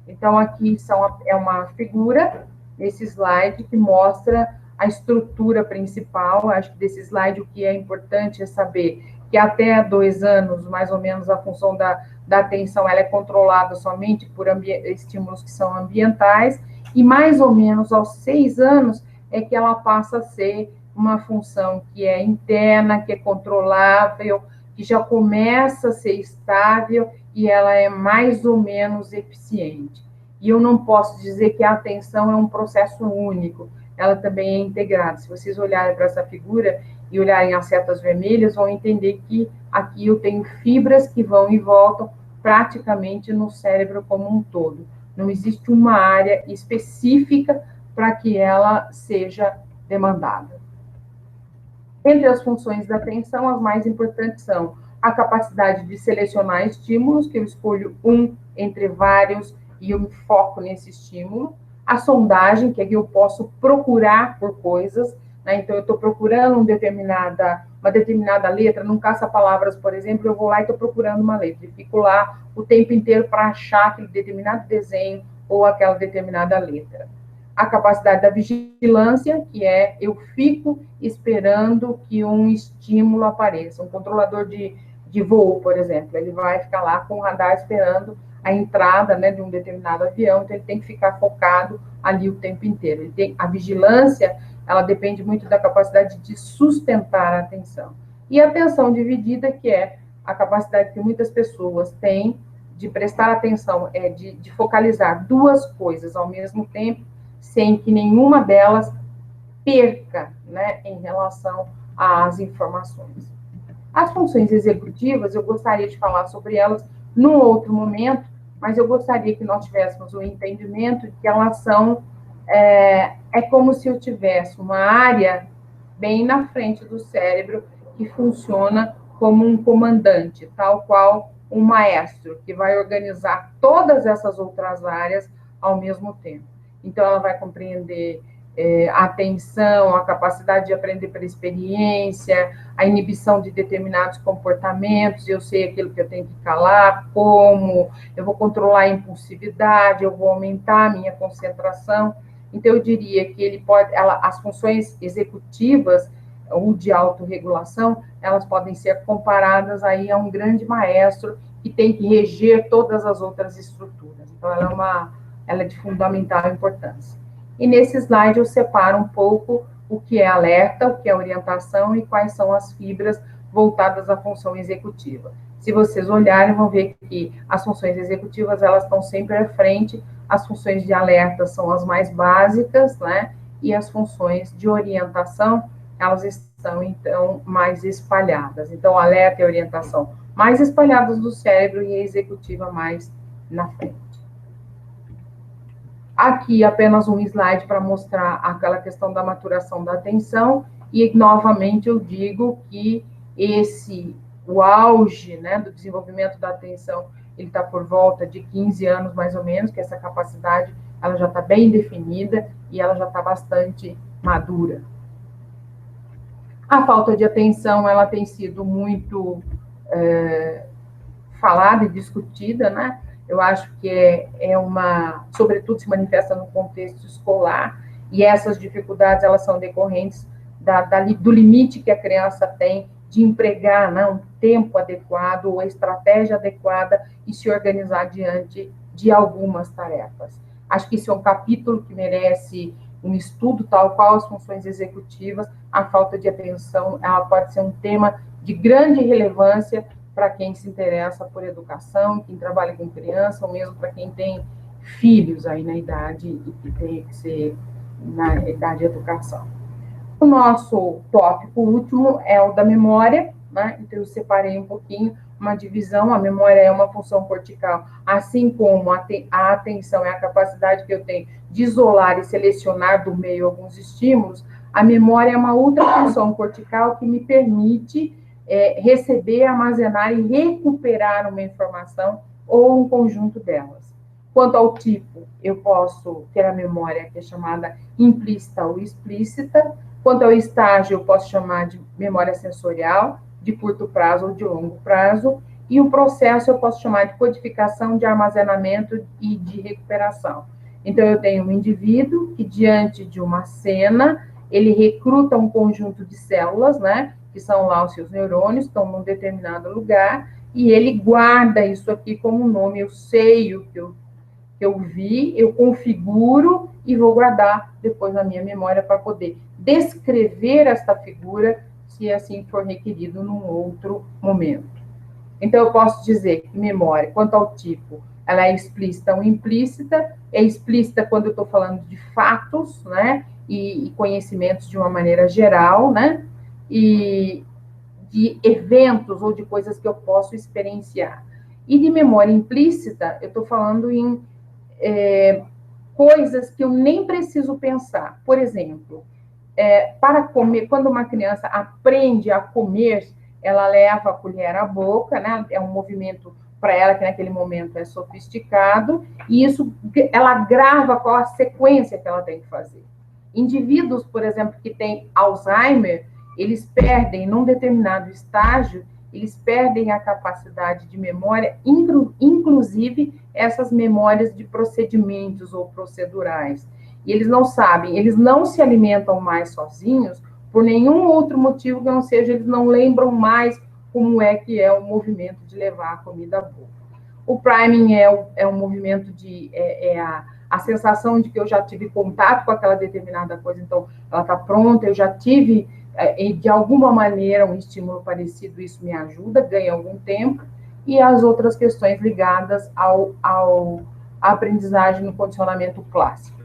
Então, aqui é uma figura, nesse slide, que mostra a estrutura principal. Acho que desse slide o que é importante é saber que até 2 anos, mais ou menos, a função da atenção ela é controlada somente por estímulos que são ambientais, e mais ou menos aos 6 anos é que ela passa a ser uma função que é interna, que é controlável, que já começa a ser estável e ela é mais ou menos eficiente. E eu não posso dizer que a atenção é um processo único, ela também é integrada. Se vocês olharem para essa figura e olharem as setas vermelhas, vão entender que aqui eu tenho fibras que vão e voltam praticamente no cérebro como um todo. Não existe uma área específica para que ela seja demandada. Entre as funções da atenção, as mais importantes são a capacidade de selecionar estímulos, que eu escolho um entre vários e eu me foco nesse estímulo. A sondagem, que aqui eu posso procurar por coisas, né? Então, eu estou procurando uma determinada letra, num caça-palavras, por exemplo, eu vou lá e estou procurando uma letra, e fico lá o tempo inteiro para achar aquele determinado desenho ou aquela determinada letra. A capacidade da vigilância, que eu fico esperando que um estímulo apareça. Um controlador de de voo, por exemplo. Ele vai ficar lá com o radar esperando a entrada, né, de um determinado avião, então ele tem que ficar focado ali o tempo inteiro. A vigilância, ela depende muito da capacidade de sustentar a atenção. E a atenção dividida, que é a capacidade que muitas pessoas têm de prestar atenção, de focalizar duas coisas ao mesmo tempo, sem que nenhuma delas perca, né, em relação às informações. As funções executivas, eu gostaria de falar sobre elas num outro momento, mas eu gostaria que nós tivéssemos o entendimento de que elas são, é como se eu tivesse uma área bem na frente do cérebro que funciona como um comandante, tal qual um maestro, que vai organizar todas essas outras áreas ao mesmo tempo. Então, ela vai compreender a atenção, a capacidade de aprender pela experiência, a inibição de determinados comportamentos, eu sei aquilo que eu tenho que calar, como, eu vou controlar a impulsividade, eu vou aumentar a minha concentração. Então, eu diria que as funções executivas ou de autorregulação, elas podem ser comparadas aí a um grande maestro que tem que reger todas as outras estruturas. Então, ela é de fundamental importância. E nesse slide eu separo um pouco o que é alerta, o que é orientação e quais são as fibras voltadas à função executiva. Se vocês olharem, vão ver que as funções executivas, elas estão sempre à frente, as funções de alerta são as mais básicas, né? E as funções de orientação, elas estão, então, mais espalhadas. Então, alerta e orientação mais espalhadas do cérebro e a executiva mais na frente. Aqui, apenas um slide para mostrar aquela questão da maturação da atenção, e, novamente, eu digo que o auge, né, do desenvolvimento da atenção, ele está por volta de 15 anos, mais ou menos, que essa capacidade, ela já está bem definida e ela já está bastante madura. A falta de atenção, ela tem sido muito falada e discutida, né? Eu acho que sobretudo se manifesta no contexto escolar, e essas dificuldades, elas são decorrentes do limite que a criança tem de empregar, né, um tempo adequado ou a estratégia adequada e se organizar diante de algumas tarefas. Acho que esse é um capítulo que merece um estudo, tal qual as funções executivas. A falta de atenção, ela pode ser um tema de grande relevância para quem se interessa por educação, quem trabalha com criança, ou mesmo para quem tem filhos aí na idade e que tem que ser na idade de educação. O nosso tópico último é o da memória, né? Então eu separei um pouquinho uma divisão. A memória é uma função cortical, assim como a atenção é a capacidade que eu tenho de isolar e selecionar do meio alguns estímulos. A memória é uma outra função cortical que me permite receber, armazenar e recuperar uma informação ou um conjunto delas. Quanto ao tipo, eu posso ter a memória que é chamada implícita ou explícita. Quanto ao estágio, eu posso chamar de memória sensorial, de curto prazo ou de longo prazo. E o processo eu posso chamar de codificação, de armazenamento e de recuperação. Então, eu tenho um indivíduo que, diante de uma cena, ele recruta um conjunto de células, né? Que são lá os seus neurônios, estão num determinado lugar, e ele guarda isso aqui como nome. Eu sei o que eu vi, eu configuro e vou guardar depois na minha memória para poder descrever esta figura, se assim for requerido num outro momento. Então, eu posso dizer que memória, quanto ao tipo, ela é explícita ou implícita. É explícita quando eu estou falando de fatos, né, e conhecimentos de uma maneira geral, né, e de eventos ou de coisas que eu posso experienciar. E de memória implícita, eu estou falando em coisas que eu nem preciso pensar. Por exemplo, para comer, quando uma criança aprende a comer, ela leva a colher à boca, né? É um movimento para ela que naquele momento é sofisticado, e isso ela grava qual a sequência que ela tem que fazer. Indivíduos, por exemplo, que têm Alzheimer, eles perdem, num determinado estágio, eles perdem a capacidade de memória, inclusive essas memórias de procedimentos ou procedurais. E eles não sabem, eles não se alimentam mais sozinhos por nenhum outro motivo que não seja, eles não lembram mais como é que é o movimento de levar a comida à boca. O priming é um movimento a sensação de que eu já tive contato com aquela determinada coisa, então ela está pronta, eu já tive, de alguma maneira, um estímulo parecido, isso me ajuda, ganha algum tempo, e as outras questões ligadas à aprendizagem no condicionamento clássico.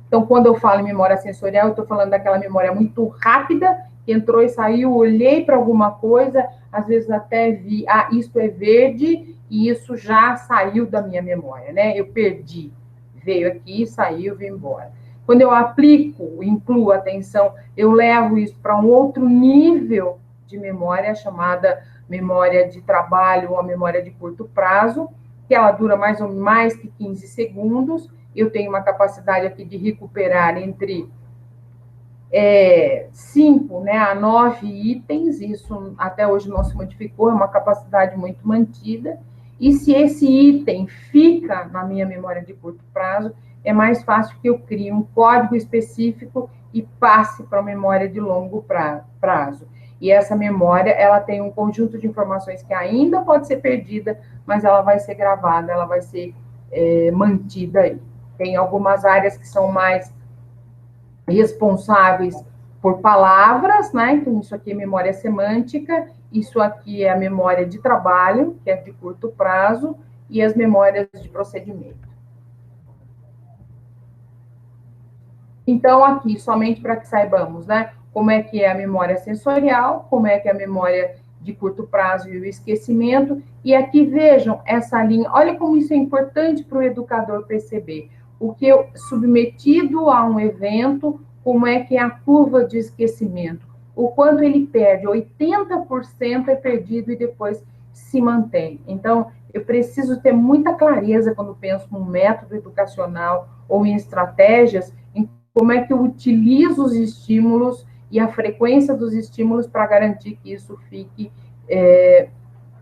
Então, quando eu falo em memória sensorial, eu estou falando daquela memória muito rápida, que entrou e saiu, olhei para alguma coisa, às vezes até vi, isso é verde, e isso já saiu da minha memória, né? Eu perdi, veio aqui, saiu, veio embora. Quando eu aplico, incluo atenção, eu levo isso para um outro nível de memória, chamada memória de trabalho ou a memória de curto prazo, que ela dura mais que 15 segundos. Eu tenho uma capacidade aqui de recuperar entre 5, né, a 9 itens, isso até hoje não se modificou, é uma capacidade muito mantida, e se esse item fica na minha memória de curto prazo, é mais fácil que eu crie um código específico e passe para a memória de longo prazo. E essa memória, ela tem um conjunto de informações que ainda pode ser perdida, mas ela vai ser gravada, ela vai ser mantida aí. Tem algumas áreas que são mais responsáveis por palavras, né? Então, isso aqui é memória semântica, isso aqui é a memória de trabalho, que é de curto prazo, e as memórias de procedimento. Então, aqui, somente para que saibamos, né? Como é que é a memória sensorial, como é que é a memória de curto prazo e o esquecimento. E aqui, vejam essa linha. Olha como isso é importante para o educador perceber. O que eu submetido a um evento, como é que é a curva de esquecimento. O quanto ele perde, 80% é perdido e depois se mantém. Então, eu preciso ter muita clareza quando penso num método educacional ou em estratégias, em como é que eu utilizo os estímulos e a frequência dos estímulos para garantir que isso fique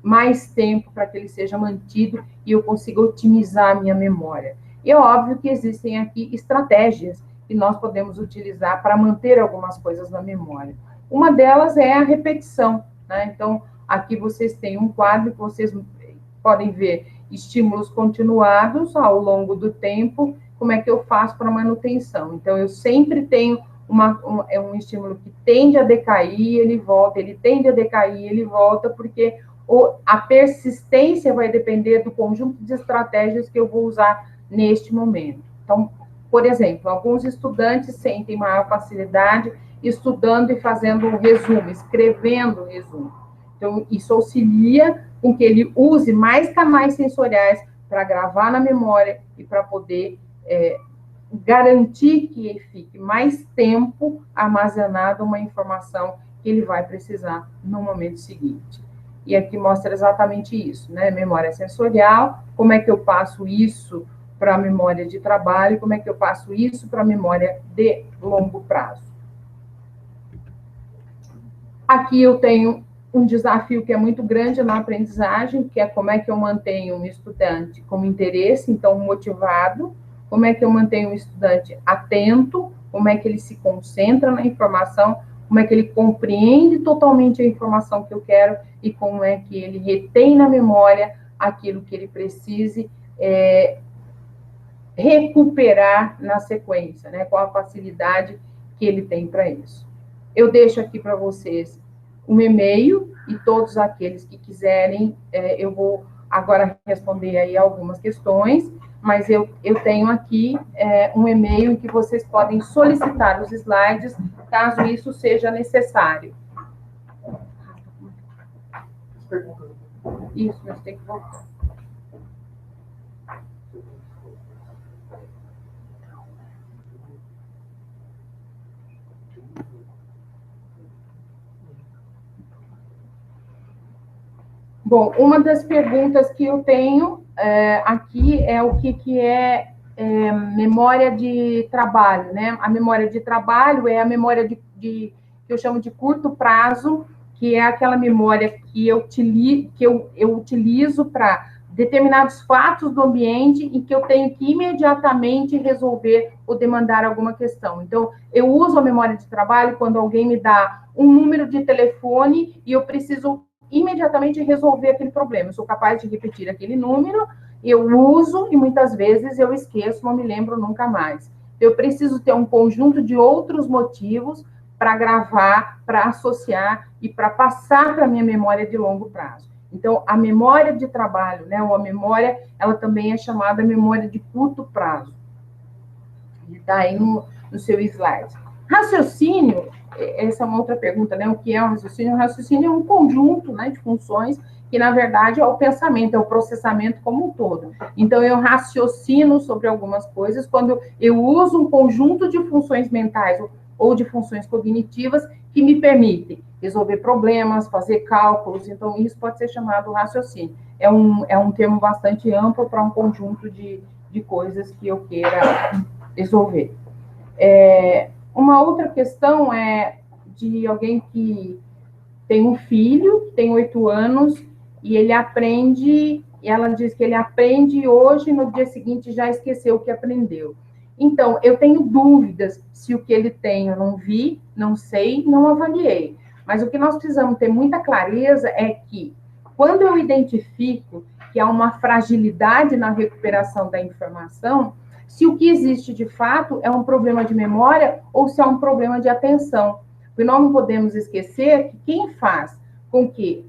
mais tempo, para que ele seja mantido e eu consiga otimizar a minha memória. E é óbvio que existem aqui estratégias que nós podemos utilizar para manter algumas coisas na memória. Uma delas é a repetição, né? Então, aqui vocês têm um quadro que vocês podem ver estímulos continuados ao longo do tempo, como é que eu faço para manutenção. Então, eu sempre tenho um estímulo que tende a decair, ele volta, ele tende a decair, ele volta, porque a persistência vai depender do conjunto de estratégias que eu vou usar neste momento. Então, por exemplo, alguns estudantes sentem maior facilidade estudando e fazendo um resumo, escrevendo o resumo. Então, isso auxilia com que ele use mais canais sensoriais para gravar na memória e para poder garantir que ele fique mais tempo armazenado uma informação que ele vai precisar no momento seguinte. E aqui mostra exatamente isso, né? Memória sensorial, como é que eu passo isso para a memória de trabalho, como é que eu passo isso para a memória de longo prazo. Aqui eu tenho um desafio que é muito grande na aprendizagem, que é como é que eu mantenho um estudante com interesse, então motivado, como é que eu mantenho um estudante atento, como é que ele se concentra na informação, como é que ele compreende totalmente a informação que eu quero e como é que ele retém na memória aquilo que ele precise recuperar na sequência, né? Qual a facilidade que ele tem para isso. Eu deixo aqui para vocês um e-mail e todos aqueles que quiserem, eu vou agora responder aí algumas questões, mas eu tenho aqui um e-mail em que vocês podem solicitar os slides, caso isso seja necessário. Isso, mas tem que voltar. Bom, uma das perguntas que eu tenho aqui é o que é memória de trabalho, né? A memória de trabalho é a memória que eu chamo de curto prazo, que é aquela memória que eu utilizo para determinados fatos do ambiente em que eu tenho que imediatamente resolver ou demandar alguma questão. Então, eu uso a memória de trabalho quando alguém me dá um número de telefone e eu preciso imediatamente resolver aquele problema. Eu sou capaz de repetir aquele número, eu uso e muitas vezes eu esqueço, não me lembro nunca mais. Eu preciso ter um conjunto de outros motivos para gravar, para associar e para passar para a minha memória de longo prazo. Então, a memória de trabalho, né, ou a memória, ela também é chamada memória de curto prazo. Está aí no seu slide. Raciocínio, essa é uma outra pergunta, né? O que é um raciocínio? O raciocínio é um conjunto, né, de funções que, na verdade, é o pensamento, é o processamento como um todo. Então, eu raciocino sobre algumas coisas quando eu uso um conjunto de funções mentais ou de funções cognitivas que me permitem resolver problemas, fazer cálculos. Então, isso pode ser chamado raciocínio. É um termo bastante amplo para um conjunto de coisas que eu queira resolver. Uma outra questão é de alguém que tem um filho, tem 8 anos, e ele aprende, e ela diz que ele aprende hoje, no dia seguinte já esqueceu o que aprendeu. Então, eu tenho dúvidas se o que ele tem eu não vi, não sei, não avaliei. Mas o que nós precisamos ter muita clareza é que, quando eu identifico que há uma fragilidade na recuperação da informação, se o que existe de fato é um problema de memória ou se é um problema de atenção. Porque nós não podemos esquecer que quem faz com que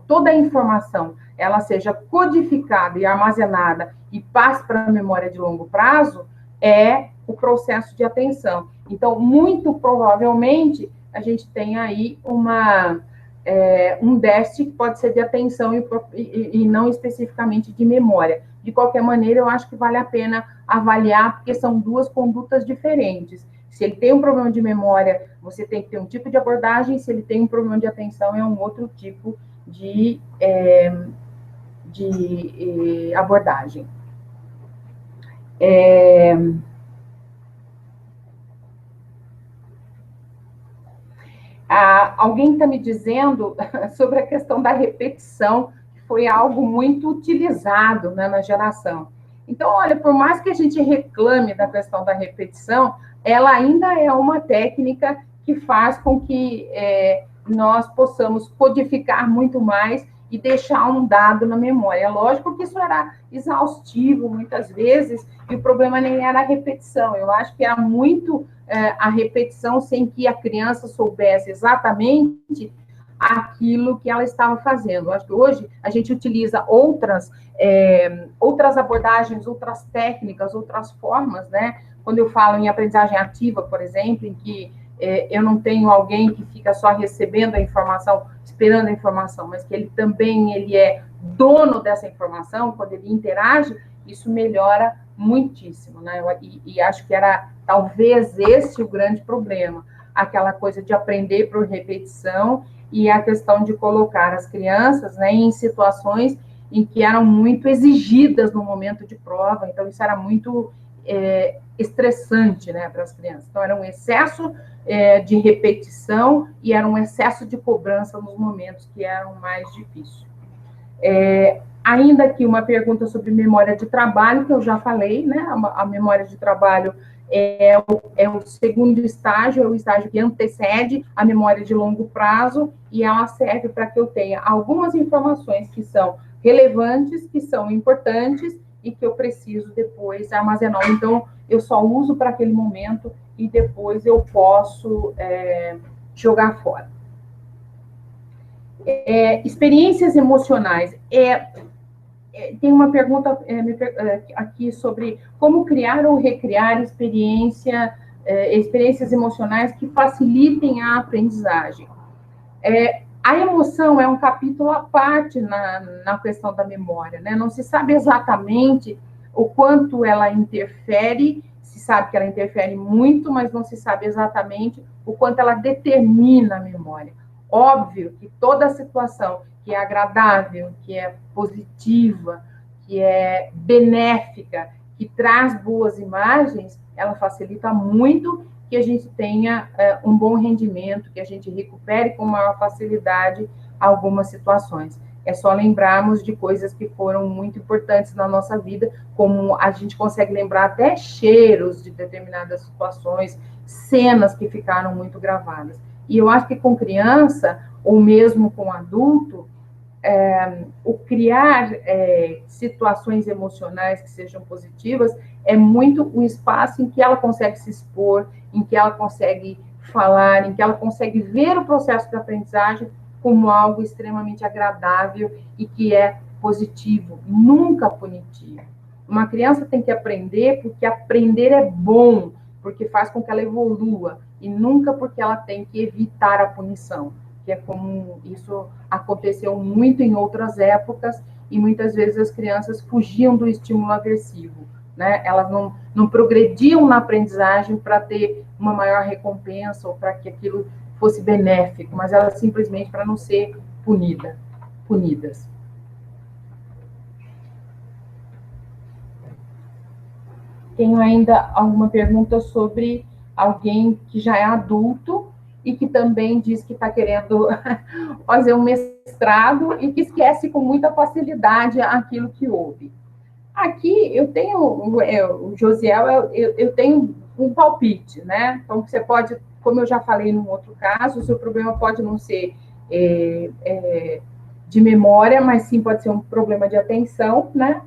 toda a informação ela seja codificada e armazenada e passe para a memória de longo prazo é o processo de atenção. Então, muito provavelmente, a gente tem aí um déficit que pode ser de atenção e não especificamente de memória. De qualquer maneira, eu acho que vale a pena avaliar, porque são duas condutas diferentes. Se ele tem um problema de memória, você tem que ter um tipo de abordagem, se ele tem um problema de atenção, é um outro tipo de abordagem. Alguém está me dizendo sobre a questão da repetição, que foi algo muito utilizado, né, na geração. Então, olha, por mais que a gente reclame da questão da repetição, ela ainda é uma técnica que faz com que nós possamos codificar muito mais e deixar um dado na memória. É lógico que isso era exaustivo muitas vezes, e o problema nem era a repetição. Eu acho que era muito a repetição sem que a criança soubesse exatamente aquilo que ela estava fazendo. Eu acho que hoje a gente utiliza outras abordagens, outras técnicas, outras formas, né? Quando eu falo em aprendizagem ativa, por exemplo, em que eu não tenho alguém que fica só recebendo a informação, esperando a informação, mas que ele também é dono dessa informação, quando ele interage, isso melhora muitíssimo, né? E acho que era talvez esse o grande problema, aquela coisa de aprender por repetição e a questão de colocar as crianças, né, em situações em que eram muito exigidas no momento de prova, então isso era muito estressante, né, para as crianças. Então, era um excesso de repetição e era um excesso de cobrança nos momentos que eram mais difíceis. Ainda aqui uma pergunta sobre memória de trabalho, que eu já falei, né? A memória de trabalho é o segundo estágio, é o estágio que antecede a memória de longo prazo, e ela serve para que eu tenha algumas informações que são relevantes, que são importantes, e que eu preciso depois armazenar. Então, eu só uso para aquele momento e depois eu posso jogar fora. Experiências emocionais. Tem uma pergunta aqui sobre como criar ou recriar experiências emocionais que facilitem a aprendizagem. A emoção é um capítulo à parte na questão da memória, né? Não se sabe exatamente o quanto ela interfere, se sabe que ela interfere muito, mas não se sabe exatamente o quanto ela determina a memória. Óbvio que toda situação que é agradável, que é positiva, que é benéfica, que traz boas imagens, ela facilita muito que a gente tenha um bom rendimento, que a gente recupere com maior facilidade algumas situações. É só lembrarmos de coisas que foram muito importantes na nossa vida, como a gente consegue lembrar até cheiros de determinadas situações, cenas que ficaram muito gravadas. E eu acho que com criança, ou mesmo com adulto, o criar situações emocionais que sejam positivas é muito o espaço em que ela consegue se expor, em que ela consegue falar, em que ela consegue ver o processo de aprendizagem como algo extremamente agradável e que é positivo, nunca punitivo. Uma criança tem que aprender porque aprender é bom, porque faz com que ela evolua, e nunca porque ela tem que evitar a punição, que é como isso aconteceu muito em outras épocas, e muitas vezes as crianças fugiam do estímulo aversivo, né? Elas não progrediam na aprendizagem para ter uma maior recompensa ou para que aquilo fosse benéfico, mas elas simplesmente para não ser punidas. Tenho ainda alguma pergunta sobre alguém que já é adulto e que também diz que está querendo fazer um mestrado e que esquece com muita facilidade aquilo que ouve. Aqui eu tenho, o Josiel, eu tenho um palpite, né? Então você pode, como eu já falei num outro caso, o seu problema pode não ser de memória, mas sim pode ser um problema de atenção, né?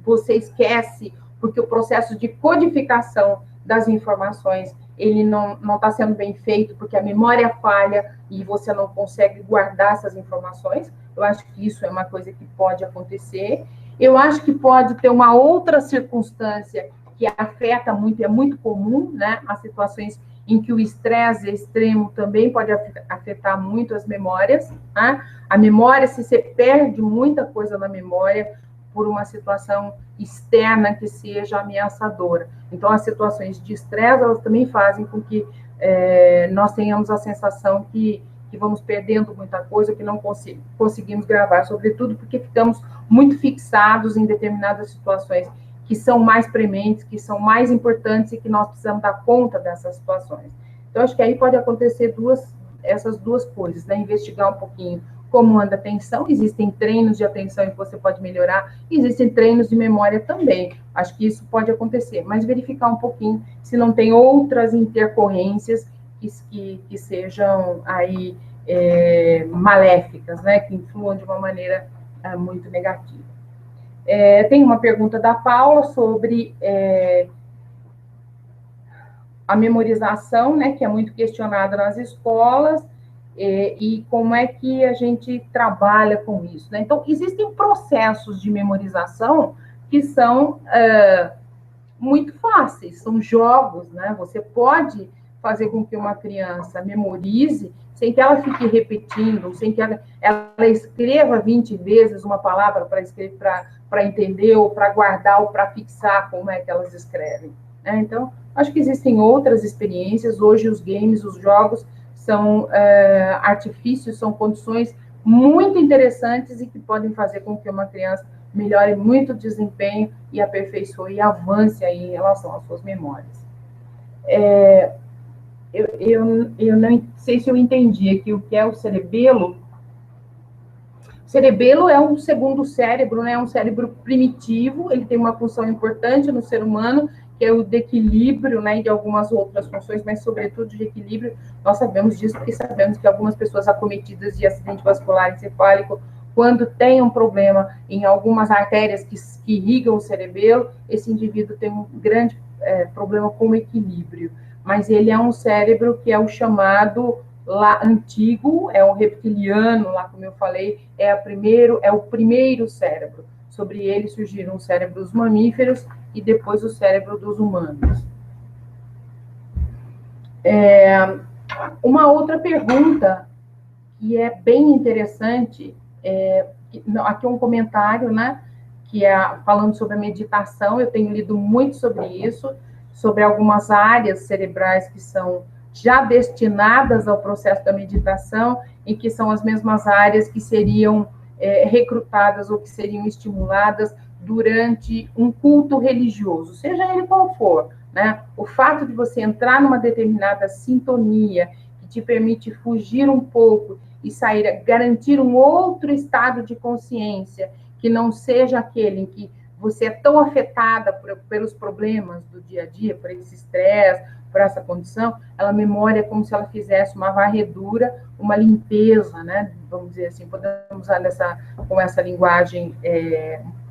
Você esquece porque o processo de codificação das informações ele não está sendo bem feito, porque a memória falha e você não consegue guardar essas informações. Eu acho que isso é uma coisa que pode acontecer. Eu acho que pode ter uma outra circunstância que afeta muito, é muito comum, né? As situações em que o estresse extremo também pode afetar muito as memórias, né? A memória, se você perde muita coisa na memória, por uma situação externa que seja ameaçadora. Então, as situações de estresse, elas também fazem com que nós tenhamos a sensação que vamos perdendo muita coisa, que não conseguimos gravar, sobretudo porque ficamos muito fixados em determinadas situações que são mais prementes, que são mais importantes e que nós precisamos dar conta dessas situações. Então, acho que aí pode acontecer essas duas coisas, né? Investigar um pouquinho como anda a atenção, existem treinos de atenção em que você pode melhorar, existem treinos de memória também, acho que isso pode acontecer, mas verificar um pouquinho se não tem outras intercorrências que sejam aí maléficas, né, que influam de uma maneira muito negativa. Tem uma pergunta da Paula sobre a memorização, né, que é muito questionada nas escolas, e como é que a gente trabalha com isso, né? Então, existem processos de memorização que são muito fáceis, são jogos, né? Você pode fazer com que uma criança memorize sem que ela fique repetindo, sem que ela escreva 20 vezes uma palavra para entender, ou para guardar, ou para fixar como é que elas escrevem, né? Então, acho que existem outras experiências. Hoje, os games, os jogos, são artifícios, são condições muito interessantes e que podem fazer com que uma criança melhore muito o desempenho e aperfeiçoe e avance aí em relação às suas memórias. Eu não sei se eu entendi aqui o que é o cerebelo. O cerebelo é um segundo cérebro, né? É um cérebro primitivo, ele tem uma função importante no ser humano, que é o de equilíbrio, né, e de algumas outras funções, mas sobretudo de equilíbrio. Nós sabemos disso porque sabemos que algumas pessoas acometidas de acidente vascular encefálico, quando tem um problema em algumas artérias que irrigam o cerebelo, esse indivíduo tem um grande problema com o equilíbrio. Mas ele é um cérebro que é o chamado lá antigo, é o reptiliano, lá como eu falei, é o primeiro cérebro. Sobre ele surgiram os cérebros dos mamíferos e depois o cérebro dos humanos. Uma outra pergunta que é bem interessante, aqui um comentário, né, que é falando sobre a meditação. Eu tenho lido muito sobre isso, sobre algumas áreas cerebrais que são já destinadas ao processo da meditação e que são as mesmas áreas que seriam recrutadas ou que seriam estimuladas durante um culto religioso, seja ele qual for, né? O fato de você entrar numa determinada sintonia que te permite fugir um pouco e sair, garantir um outro estado de consciência que não seja aquele em que você é tão afetada pelos problemas do dia a dia, por esse estresse, por essa condição, a memória é como se ela fizesse uma varredura, uma limpeza, né? Vamos dizer assim, podemos usar com essa linguagem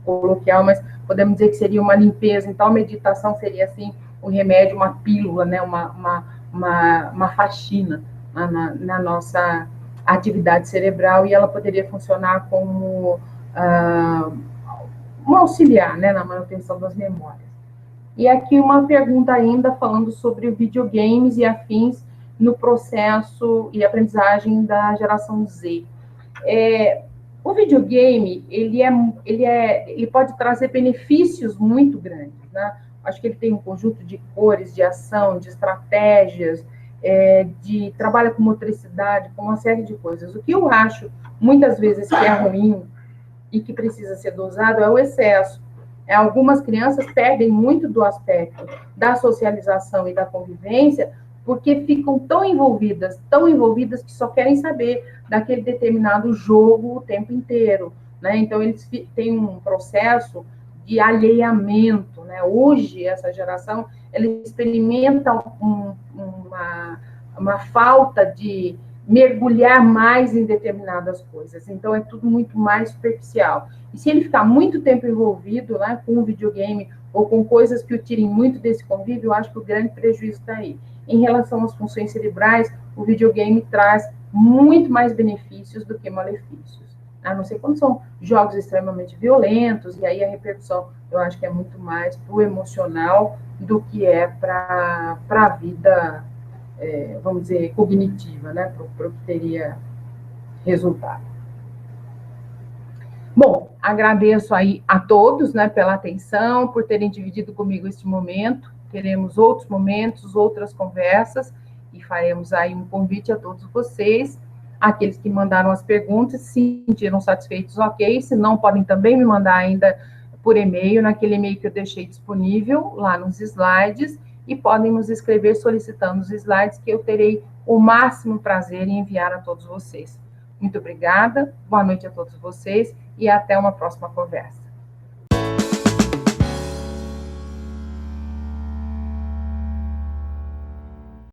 coloquial, mas podemos dizer que seria uma limpeza. Então, a meditação seria, assim, um remédio, uma pílula, né? Uma faxina na nossa atividade cerebral, e ela poderia funcionar como um auxiliar, né, na manutenção das memórias. E aqui uma pergunta ainda falando sobre videogames e afins no processo e aprendizagem da geração Z. O videogame, ele pode trazer benefícios muito grandes, né? Acho que ele tem um conjunto de cores, de ação, de estratégias, de trabalho com motricidade, com uma série de coisas. O que eu acho, muitas vezes, que é ruim e que precisa ser dosado é o excesso. Algumas crianças perdem muito do aspecto da socialização e da convivência, porque ficam tão envolvidas que só querem saber daquele determinado jogo o tempo inteiro, né? Então, eles têm um processo de alheiamento, né? Hoje, essa geração, ela experimenta uma falta de mergulhar mais em determinadas coisas. Então, é tudo muito mais superficial. E se ele ficar muito tempo envolvido, né, com o videogame ou com coisas que o tirem muito desse convívio, eu acho que o grande prejuízo está aí. Em relação às funções cerebrais, o videogame traz muito mais benefícios do que malefícios. A não ser quando são jogos extremamente violentos, e aí a repercussão, eu acho que é muito mais para o emocional do que é para a vida, vamos dizer, cognitiva, né, para o que teria resultado. Bom, agradeço aí a todos, né, pela atenção, por terem dividido comigo este momento. Teremos outros momentos, outras conversas, e faremos aí um convite a todos vocês, aqueles que mandaram as perguntas, se sentiram satisfeitos, ok, se não, podem também me mandar ainda por e-mail, naquele e-mail que eu deixei disponível lá nos slides, e podem nos escrever solicitando os slides, que eu terei o máximo prazer em enviar a todos vocês. Muito obrigada, boa noite a todos vocês, e até uma próxima conversa.